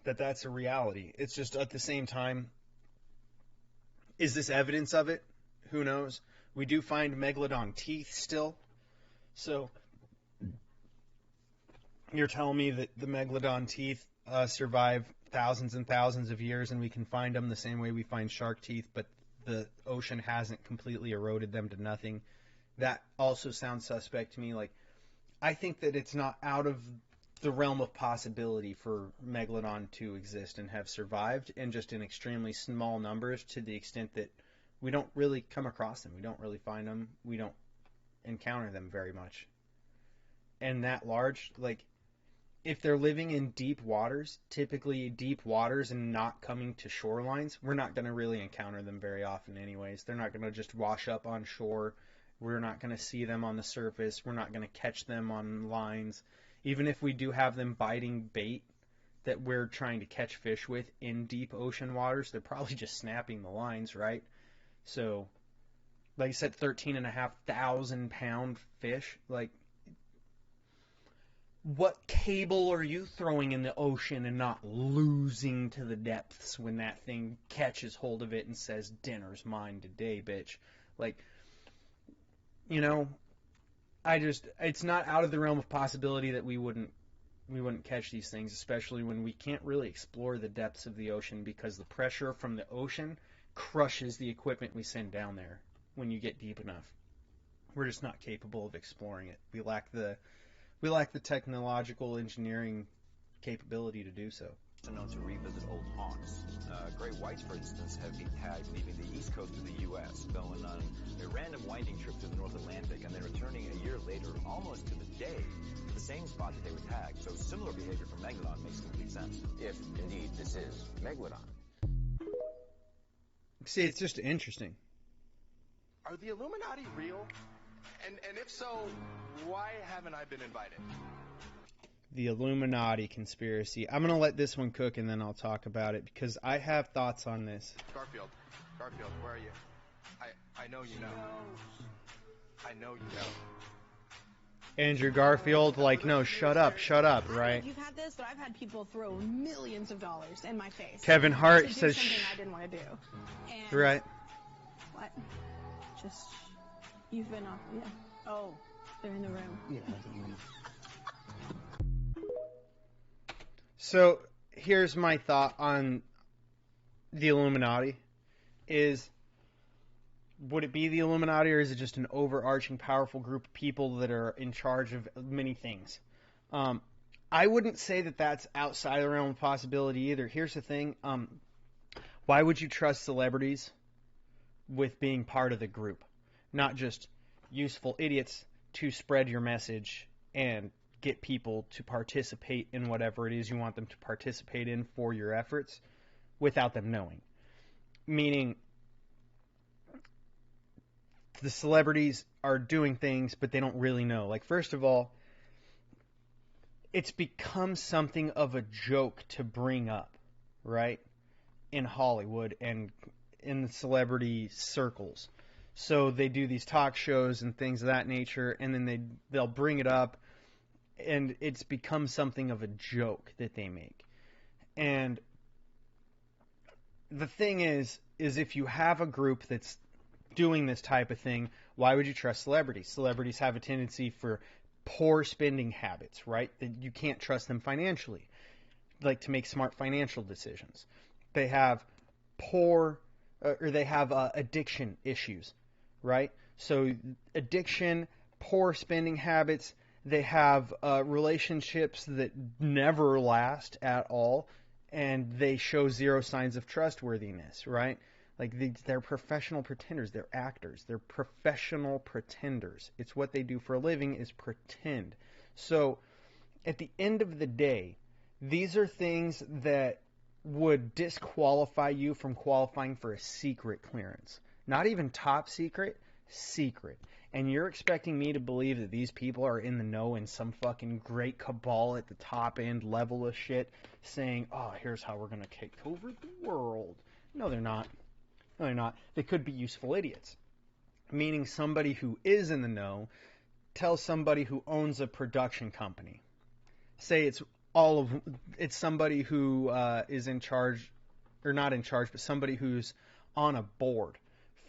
that that's a reality. It's just at the same time, is this evidence of it? Who knows? We do find megalodon teeth still. So you're telling me that the megalodon teeth survive thousands and thousands of years, and we can find them the same way we find shark teeth, but the ocean hasn't completely eroded them to nothing? That also sounds suspect to me. Like, I think that it's not out of the realm of possibility for megalodon to exist and have survived, and just in extremely small numbers, to the extent that we don't really come across them. We don't really find them. We don't encounter them very much. And that large, like, if they're living in deep waters, typically deep waters and not coming to shorelines, we're not going to really encounter them very often anyways. They're not going to just wash up on shore. We're not going to see them on the surface. We're not going to catch them on lines. Even if we do have them biting bait that we're trying to catch fish with in deep ocean waters, they're probably just snapping the lines, right? So, like I said, 13,500 pound fish. Like, what cable are you throwing in the ocean and not losing to the depths when that thing catches hold of it and says, dinner's mine today, bitch? Like, you know, it's not out of the realm of possibility that we wouldn't catch these things, especially when we can't really explore the depths of the ocean because the pressure from the ocean crushes the equipment we send down there when you get deep enough. We're just not capable of exploring it. We lack the technological engineering capability to do so. Known to revisit old haunts. Gray whites, for instance, have been tagged leaving the east coast of the U.S., going on a random winding trip to the North Atlantic, and then returning a year later, almost to the day, to the same spot that they were tagged. So similar behavior from Megalodon makes complete sense, if indeed this is Megalodon. See, it's just interesting. Are the Illuminati real? And if so, why haven't I been invited? The Illuminati conspiracy. I'm going to let this one cook and then I'll talk about it because I have thoughts on this. Garfield, where are you? I know you know. I know you know. Andrew Garfield, like, no, shut up, right? You've had this, but I've had people throw millions of dollars in my face. Kevin Hart to says, do something I didn't want to do. And right. What? Just, you've been off, yeah. Oh, they're in the room. Yeah. So here's my thought on the Illuminati is, would it be the Illuminati or is it just an overarching powerful group of people that are in charge of many things? I wouldn't say that that's outside the realm of possibility either. Here's the thing. Why would you trust celebrities with being part of the group? Not just useful idiots to spread your message and get people to participate in whatever it is you want them to participate in for your efforts without them knowing. Meaning, the celebrities are doing things, but they don't really know. Like, first of all, it's become something of a joke to bring up, right? In Hollywood and in the celebrity circles. So they do these talk shows and things of that nature, and then they'll bring it up, and it's become something of a joke that they make. And the thing is if you have a group that's doing this type of thing, why would you trust celebrities? Celebrities have a tendency for poor spending habits, right? That you can't trust them financially, like to make smart financial decisions. They have addiction issues, right? So addiction, poor spending habits. They have relationships that never last at all, and they show zero signs of trustworthiness, right? Like, they're professional pretenders. They're actors. They're professional pretenders. It's what they do for a living, is pretend. So at the end of the day, these are things that would disqualify you from qualifying for a secret clearance. Not even top secret, secret. And you're expecting me to believe that these people are in the know in some fucking great cabal at the top end level of shit, saying, oh, here's how we're going to take over the world. No, they're not. No, they're not. They could be useful idiots. Meaning somebody who is in the know tells somebody who owns a production company. Say it's somebody who is in charge, or not in charge, but somebody who's on a board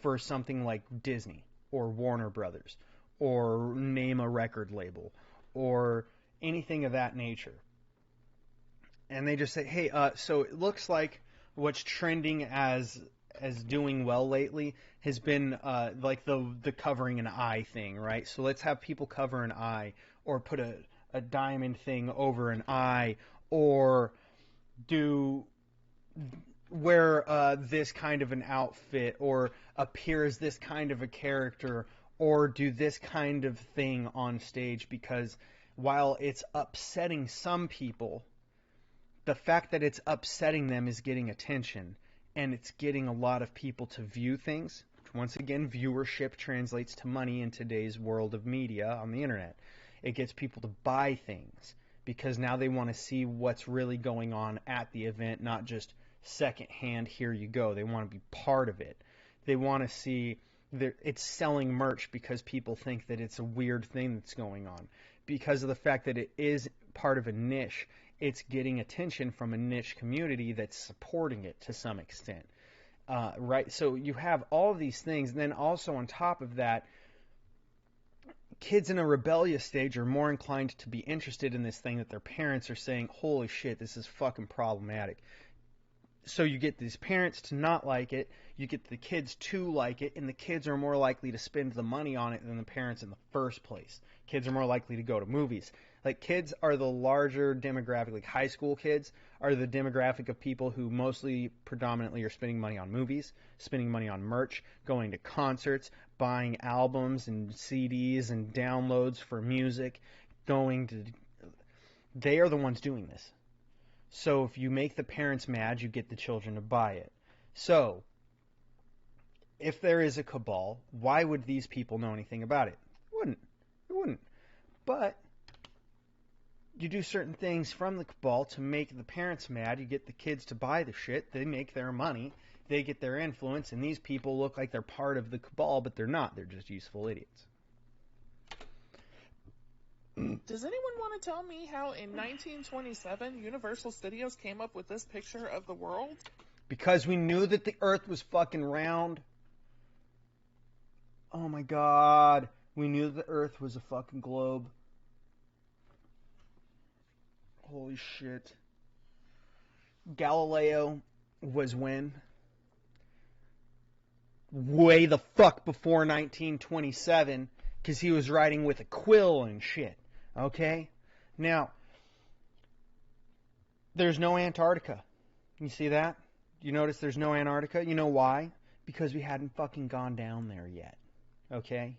for something like Disney or Warner Brothers or name a record label or anything of that nature. And they just say, hey, so it looks like what's trending as doing well lately has been like the covering an eye thing, right? So let's have people cover an eye, or put a diamond thing over an eye, or wear this kind of an outfit, or appear as this kind of a character, or do this kind of thing on stage, because while it's upsetting some people, the fact that it's upsetting them is getting attention, and it's getting a lot of people to view things. Once again, viewership translates to money in today's world of media on the internet. It gets people to buy things because now they want to see what's really going on at the event, not just secondhand, here you go. They want to be part of it. They want to see it's selling merch because people think that it's a weird thing that's going on. Because of the fact that it is part of a niche, it's getting attention from a niche community that's supporting it to some extent. Right? So you have all of these things, and then also on top of that, kids in a rebellious stage are more inclined to be interested in this thing that their parents are saying, holy shit, this is fucking problematic. So you get these parents to not like it, you get the kids to like it, and the kids are more likely to spend the money on it than the parents in the first place. Kids are more likely to go to movies. Like, kids are the larger demographic, like high school kids are the demographic of people who mostly, predominantly, are spending money on movies, spending money on merch, going to concerts, buying albums and CDs and downloads for music, they are the ones doing this. So if you make the parents mad, you get the children to buy it. So if there is a cabal, why would these people know anything about it? It wouldn't. But you do certain things from the cabal to make the parents mad. You get the kids to buy the shit. They make their money. They get their influence. And these people look like they're part of the cabal, but they're not. They're just useful idiots. Does anyone want to tell me how in 1927 Universal Studios came up with this picture of the world? Because we knew that the Earth was fucking round. Oh my god. We knew the Earth was a fucking globe. Holy shit. Galileo was when? Way the fuck before 1927, because he was writing with a quill and shit. Okay? Now, there's no Antarctica. You see that? You notice there's no Antarctica? You know why? Because we hadn't fucking gone down there yet. Okay?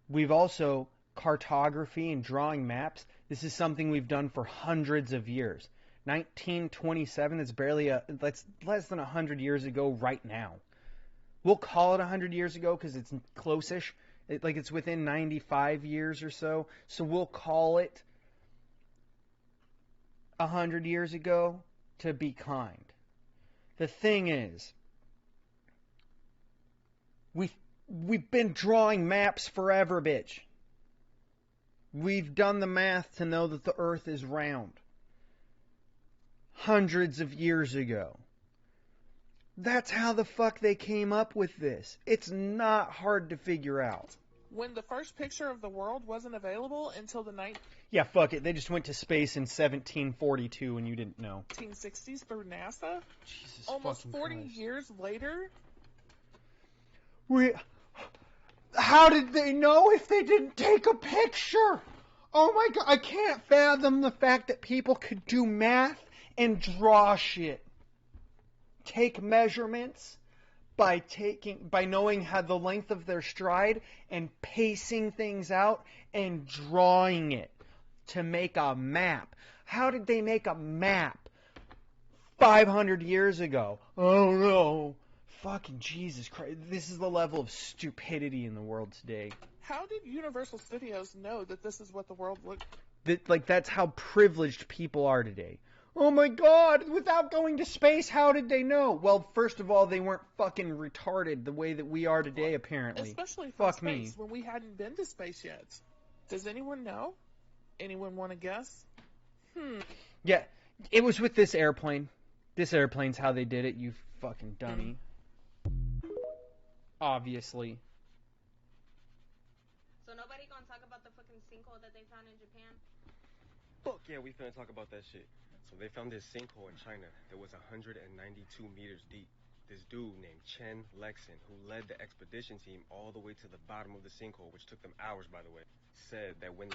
We've also, cartography and drawing maps, this is something we've done for hundreds of years. 1927, that's less than 100 years ago right now. We'll call it 100 years ago because it's close-ish. It's within 95 years or so. So we'll call it 100 years ago to be kind. The thing is, we've been drawing maps forever, bitch. We've done the math to know that the Earth is round. Hundreds of years ago. That's how the fuck they came up with this. It's not hard to figure out. When the first picture of the world wasn't available until the Yeah, fuck it. They just went to space in 1742 and you didn't know. 1960s through NASA. Jesus Almost fucking 40 Christ. years later. How did they know if they didn't take a picture? Oh my god, I can't fathom the fact that people could do math and draw shit. Take measurements by knowing how the length of their stride and pacing things out and drawing it to make a map. How did they make a map 500 years ago? Oh no. Fucking Jesus Christ. This is the level of stupidity in the world today. How did Universal Studios know that this is what the world looked That's how privileged people are today. Oh my god, without going to space, how did they know? Well, first of all, they weren't fucking retarded the way that we are today, apparently. Especially from Fuck space, me. when we hadn't been to space yet. Does anyone know? Anyone want to guess? Yeah, it was with this airplane. This airplane's how they did it, you fucking dummy. Obviously. So nobody gonna talk about the fucking sinkhole that they found in Japan? Fuck yeah, we finna talk about that shit. So they found this sinkhole in China that was 192 meters deep. This dude named Chen Lexin, who led the expedition team all the way to the bottom of the sinkhole, which took them hours, by the way, said that when...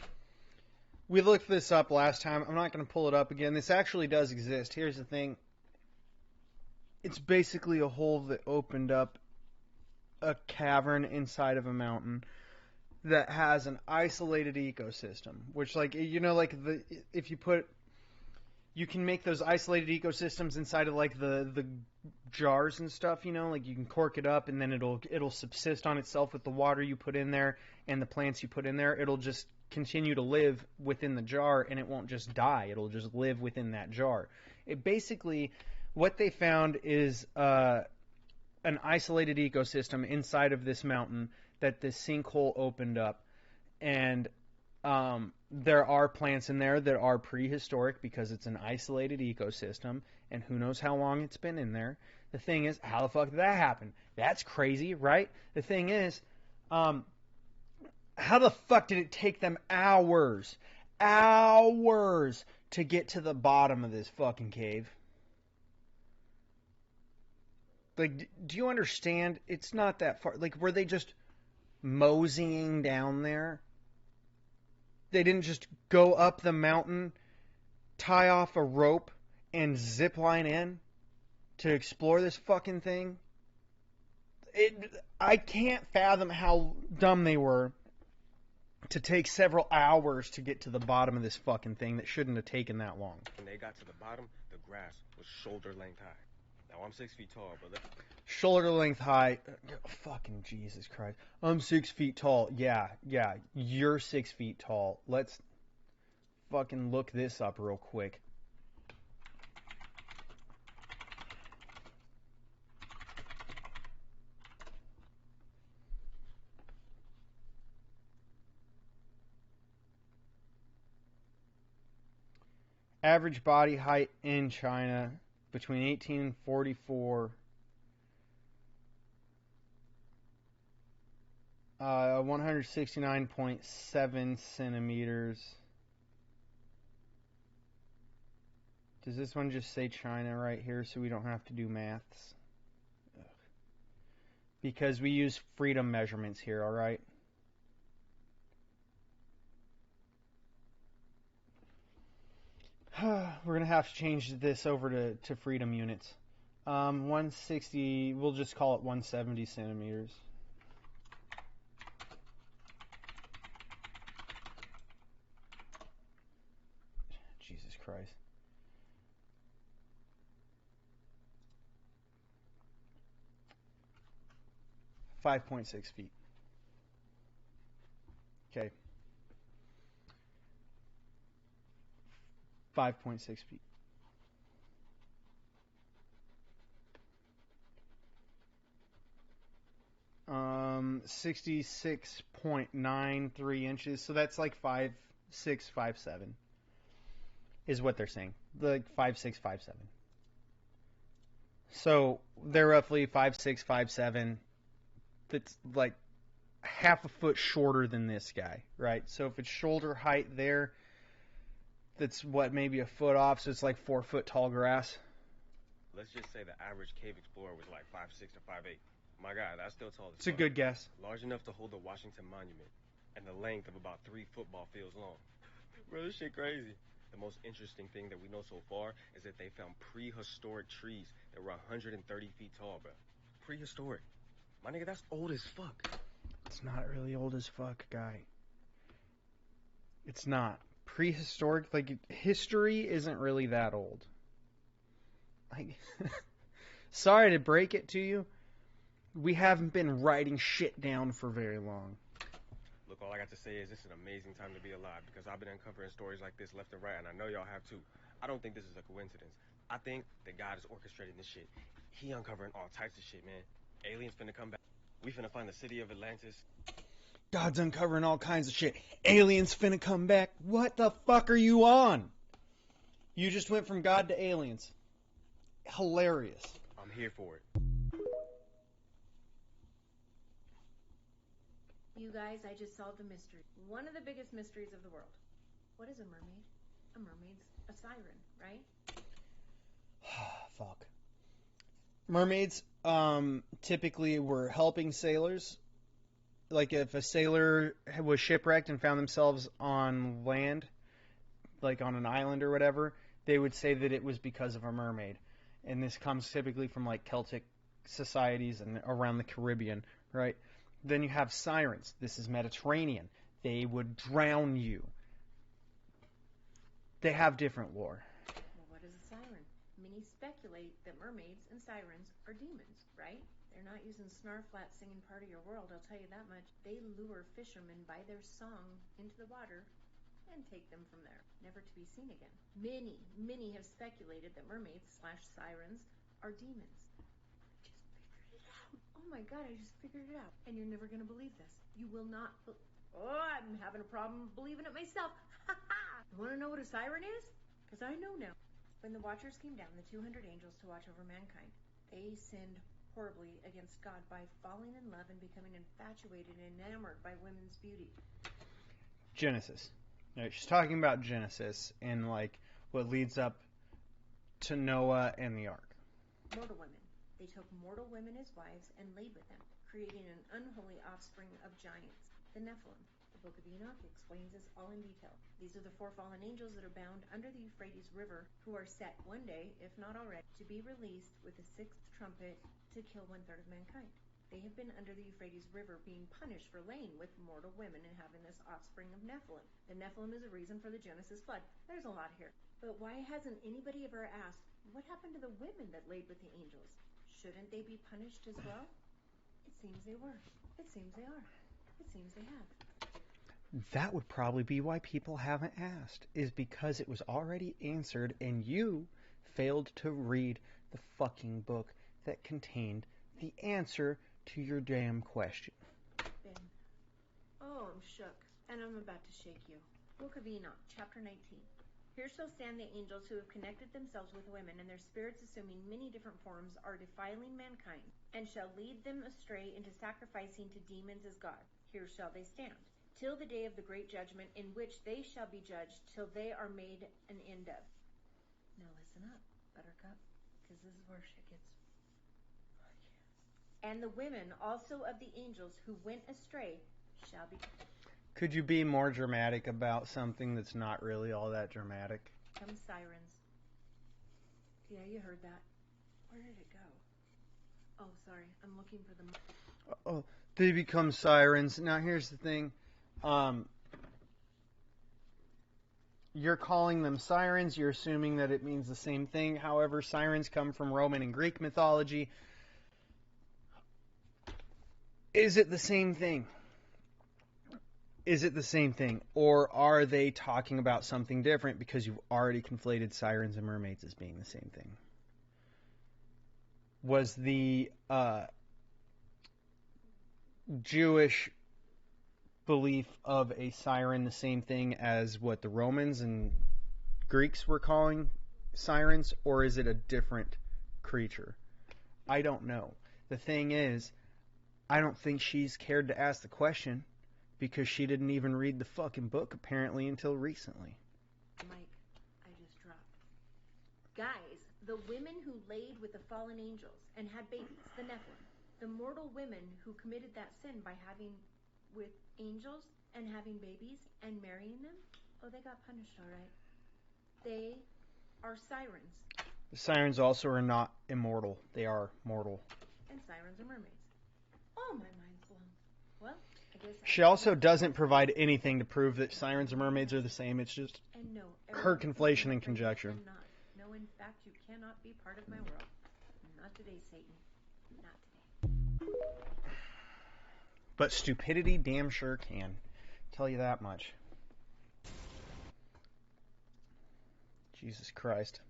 We looked this up last time. I'm not going to pull it up again. This actually does exist. Here's the thing. It's basically a hole that opened up a cavern inside of a mountain that has an isolated ecosystem, which, like, you know, like if you put, you can make those isolated ecosystems inside of like the jars and stuff, you know, like you can cork it up and then it'll subsist on itself with the water you put in there and the plants you put in there. It'll just continue to live within the jar and it won't just die. It'll just live within that jar. It basically, what they found is an isolated ecosystem inside of this mountain that this sinkhole opened up, and there are plants in there that are prehistoric because it's an isolated ecosystem, and who knows how long it's been in there. The thing is, how the fuck did that happen? That's crazy, right? The thing is, how the fuck did it take them hours to get to the bottom of this fucking cave? Like, do you understand? It's not that far. Like, were they just moseying down there? They didn't just go up the mountain, tie off a rope, and zip line in to explore this fucking thing? I can't fathom how dumb they were to take several hours to get to the bottom of this fucking thing that shouldn't have taken that long. When they got to the bottom, the grass was shoulder length high. Now, I'm 6 feet tall, but... Shoulder length high. Fucking Jesus Christ. I'm 6 feet tall. Yeah, you're 6 feet tall. Let's fucking look this up real quick. Average body height in China between 1844 169.7 centimeters. Does this one just say China right here so we don't have to do maths? Ugh. Because we use freedom measurements here, alright? we're gonna have to change this over to freedom units. 160. We'll just call it 170 centimeters. Jesus Christ. .6 feet. Okay. 5.6 feet. 66.93 inches. So that's like 5'6", 5'7", is what they're saying. Like 5'6", 5'7". So they're roughly 5'6", 5'7". That's like half a foot shorter than this guy, right? So if it's shoulder height there, that's what, maybe a foot off, so it's like 4 foot tall grass. Let's just say the average cave explorer was like 5'6" to 5'8". My God, that's still tall as It's a fuck. good guess. Large enough to hold the Washington Monument, and the length of about 3 football fields long. Bro, this shit crazy. The most interesting thing that we know so far is that they found prehistoric trees that were 130 feet tall, bro. Prehistoric. My nigga, that's old as fuck. It's not really old as fuck, guy. It's not. Prehistoric, like, history isn't really that old. Like, sorry to break it to you. We haven't been writing shit down for very long. Look, all I got to say is this is an amazing time to be alive, because I've been uncovering stories like this left and right, and I know y'all have too. I don't think this is a coincidence. I think that God is orchestrating this shit. He uncovering all types of shit, man. Aliens finna come back. We finna find the city of Atlantis. God's uncovering all kinds of shit. Aliens finna come back. What the fuck are you on? You just went from God to aliens. Hilarious. I'm here for it. You guys, I just solved a mystery. One of the biggest mysteries of the world. What is a mermaid? A mermaid's a siren, right? Fuck. Mermaids typically were helping sailors. Like if a sailor was shipwrecked and found themselves on land, like on an island or whatever, they would say that it was because of a mermaid. And this comes typically from like Celtic societies and around the Caribbean, right? Then you have sirens. This is Mediterranean. They would drown you. They have different lore. Well, what is a siren? Many speculate that mermaids and sirens are demons, right? They're not using Snarflat singing Part of Your World, I'll tell you that much. They lure fishermen by their song into the water and take them from there, never to be seen again. Many have speculated that mermaids/sirens are demons. Oh my God, I just figured it out. And you're never going to believe this. You will not. Oh, I'm having a problem believing it myself. Ha ha! You want to know what a siren is? Because I know now. When the Watchers came down, the 200 angels to watch over mankind, they sinned horribly against God by falling in love and becoming infatuated and enamored by women's beauty. Genesis. Right, she's talking about Genesis and like what leads up to Noah and the ark. Mortal women. They took mortal women as wives and laid with them, creating an unholy offspring of giants, the Nephilim. The Book of Enoch explains this all in detail. These are the 4 fallen angels that are bound under the Euphrates River, who are set one day, if not already, to be released with the 6th trumpet to kill 1/3 of mankind. They have been under the Euphrates River being punished for laying with mortal women and having this offspring of Nephilim. The Nephilim is a reason for the Genesis flood. There's a lot here. But why hasn't anybody ever asked, what happened to the women that laid with the angels? Shouldn't they be punished as well? It seems they were. It seems they are. It seems they have. That would probably be why people haven't asked, is because it was already answered and you failed to read the fucking book that contained the answer to your damn question. Ben. Oh, I'm shook. And I'm about to shake you. Book of Enoch, chapter 19. Here shall stand the angels who have connected themselves with women, and their spirits, assuming many different forms, are defiling mankind, and shall lead them astray into sacrificing to demons as God. Here shall they stand, till the day of the great judgment, in which they shall be judged, till they are made an end of. Now listen up, Buttercup, because this is where shit gets... And the women also of the angels who went astray shall be... Could you be more dramatic about something that's not really all that dramatic? Become sirens. Yeah, you heard that. Where did it go? Oh, sorry. I'm looking for the... Oh, they become sirens. Now, here's the thing. You're calling them sirens. You're assuming that it means the same thing. However, sirens come from Roman and Greek mythology. Is it the same thing? Is it the same thing? Or are they talking about something different because you've already conflated sirens and mermaids as being the same thing? Was the Jewish belief of a siren the same thing as what the Romans and Greeks were calling sirens, or is it a different creature? I don't know. The thing is, I don't think she's cared to ask the question because she didn't even read the fucking book apparently until recently. Mike, I just dropped. Guys, the women who laid with the fallen angels and had babies, the Nephilim, the mortal women who committed that sin by having with angels and having babies and marrying them, oh, they got punished, all right. They are sirens. The sirens also are not immortal. They are mortal. And sirens are mermaids. Oh, my mind's blown. Well, I guess... She also doesn't provide anything to prove that sirens and mermaids are the same. It's just and no, her conflation and conjecture. No, in fact, you cannot be part of my world. Not today, Satan. Not today. But stupidity damn sure can. Tell you that much. Jesus Christ.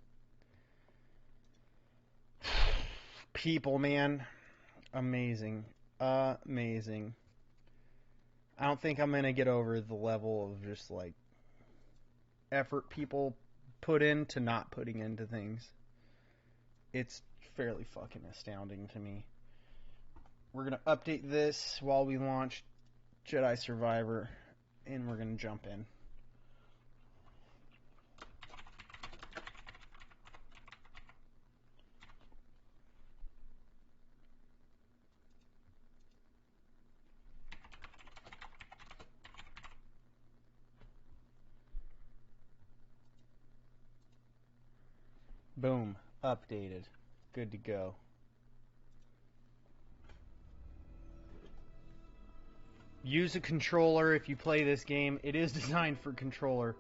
People, man. Amazing. Amazing. I don't think I'm going to get over the level of just like effort people put into not putting into things. It's fairly fucking astounding to me. We're going to update this while we launch Jedi Survivor, and we're going to jump in. Boom. Updated. Good to go. Use a controller if you play this game. It is designed for controller.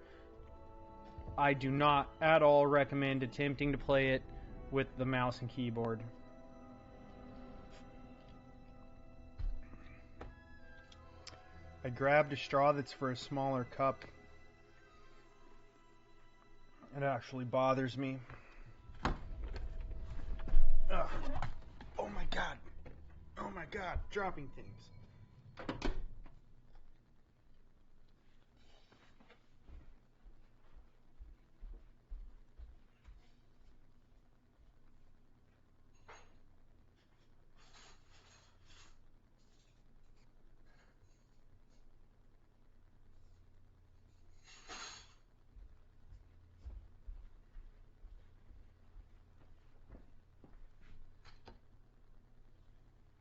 I do not at all recommend attempting to play it with the mouse and keyboard. I grabbed a straw that's for a smaller cup. It actually bothers me. Ugh. Oh my god. Oh my god. Dropping things.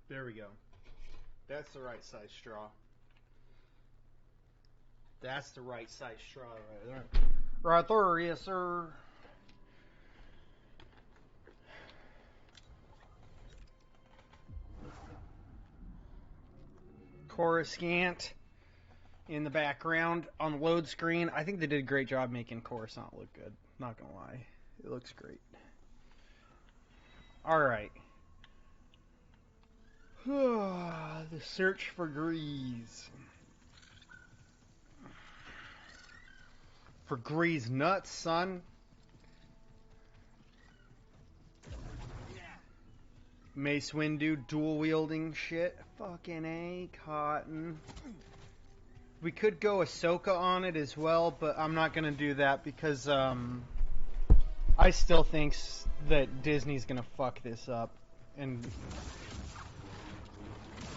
There we go. That's the right size straw. That's the right size straw right there. Right there, yes sir. Coruscant in the background on the load screen. I think they did a great job making Coruscant look good. Not gonna lie. It looks great. Alright. The search for Grease. For Grease nuts, son. Mace Windu dual wielding shit. Fucking A, Cotton. We could go Ahsoka on it as well, but I'm not gonna do that because I still think that Disney's gonna fuck this up. And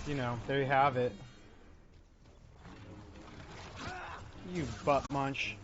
you know, there you have it. You butt munch.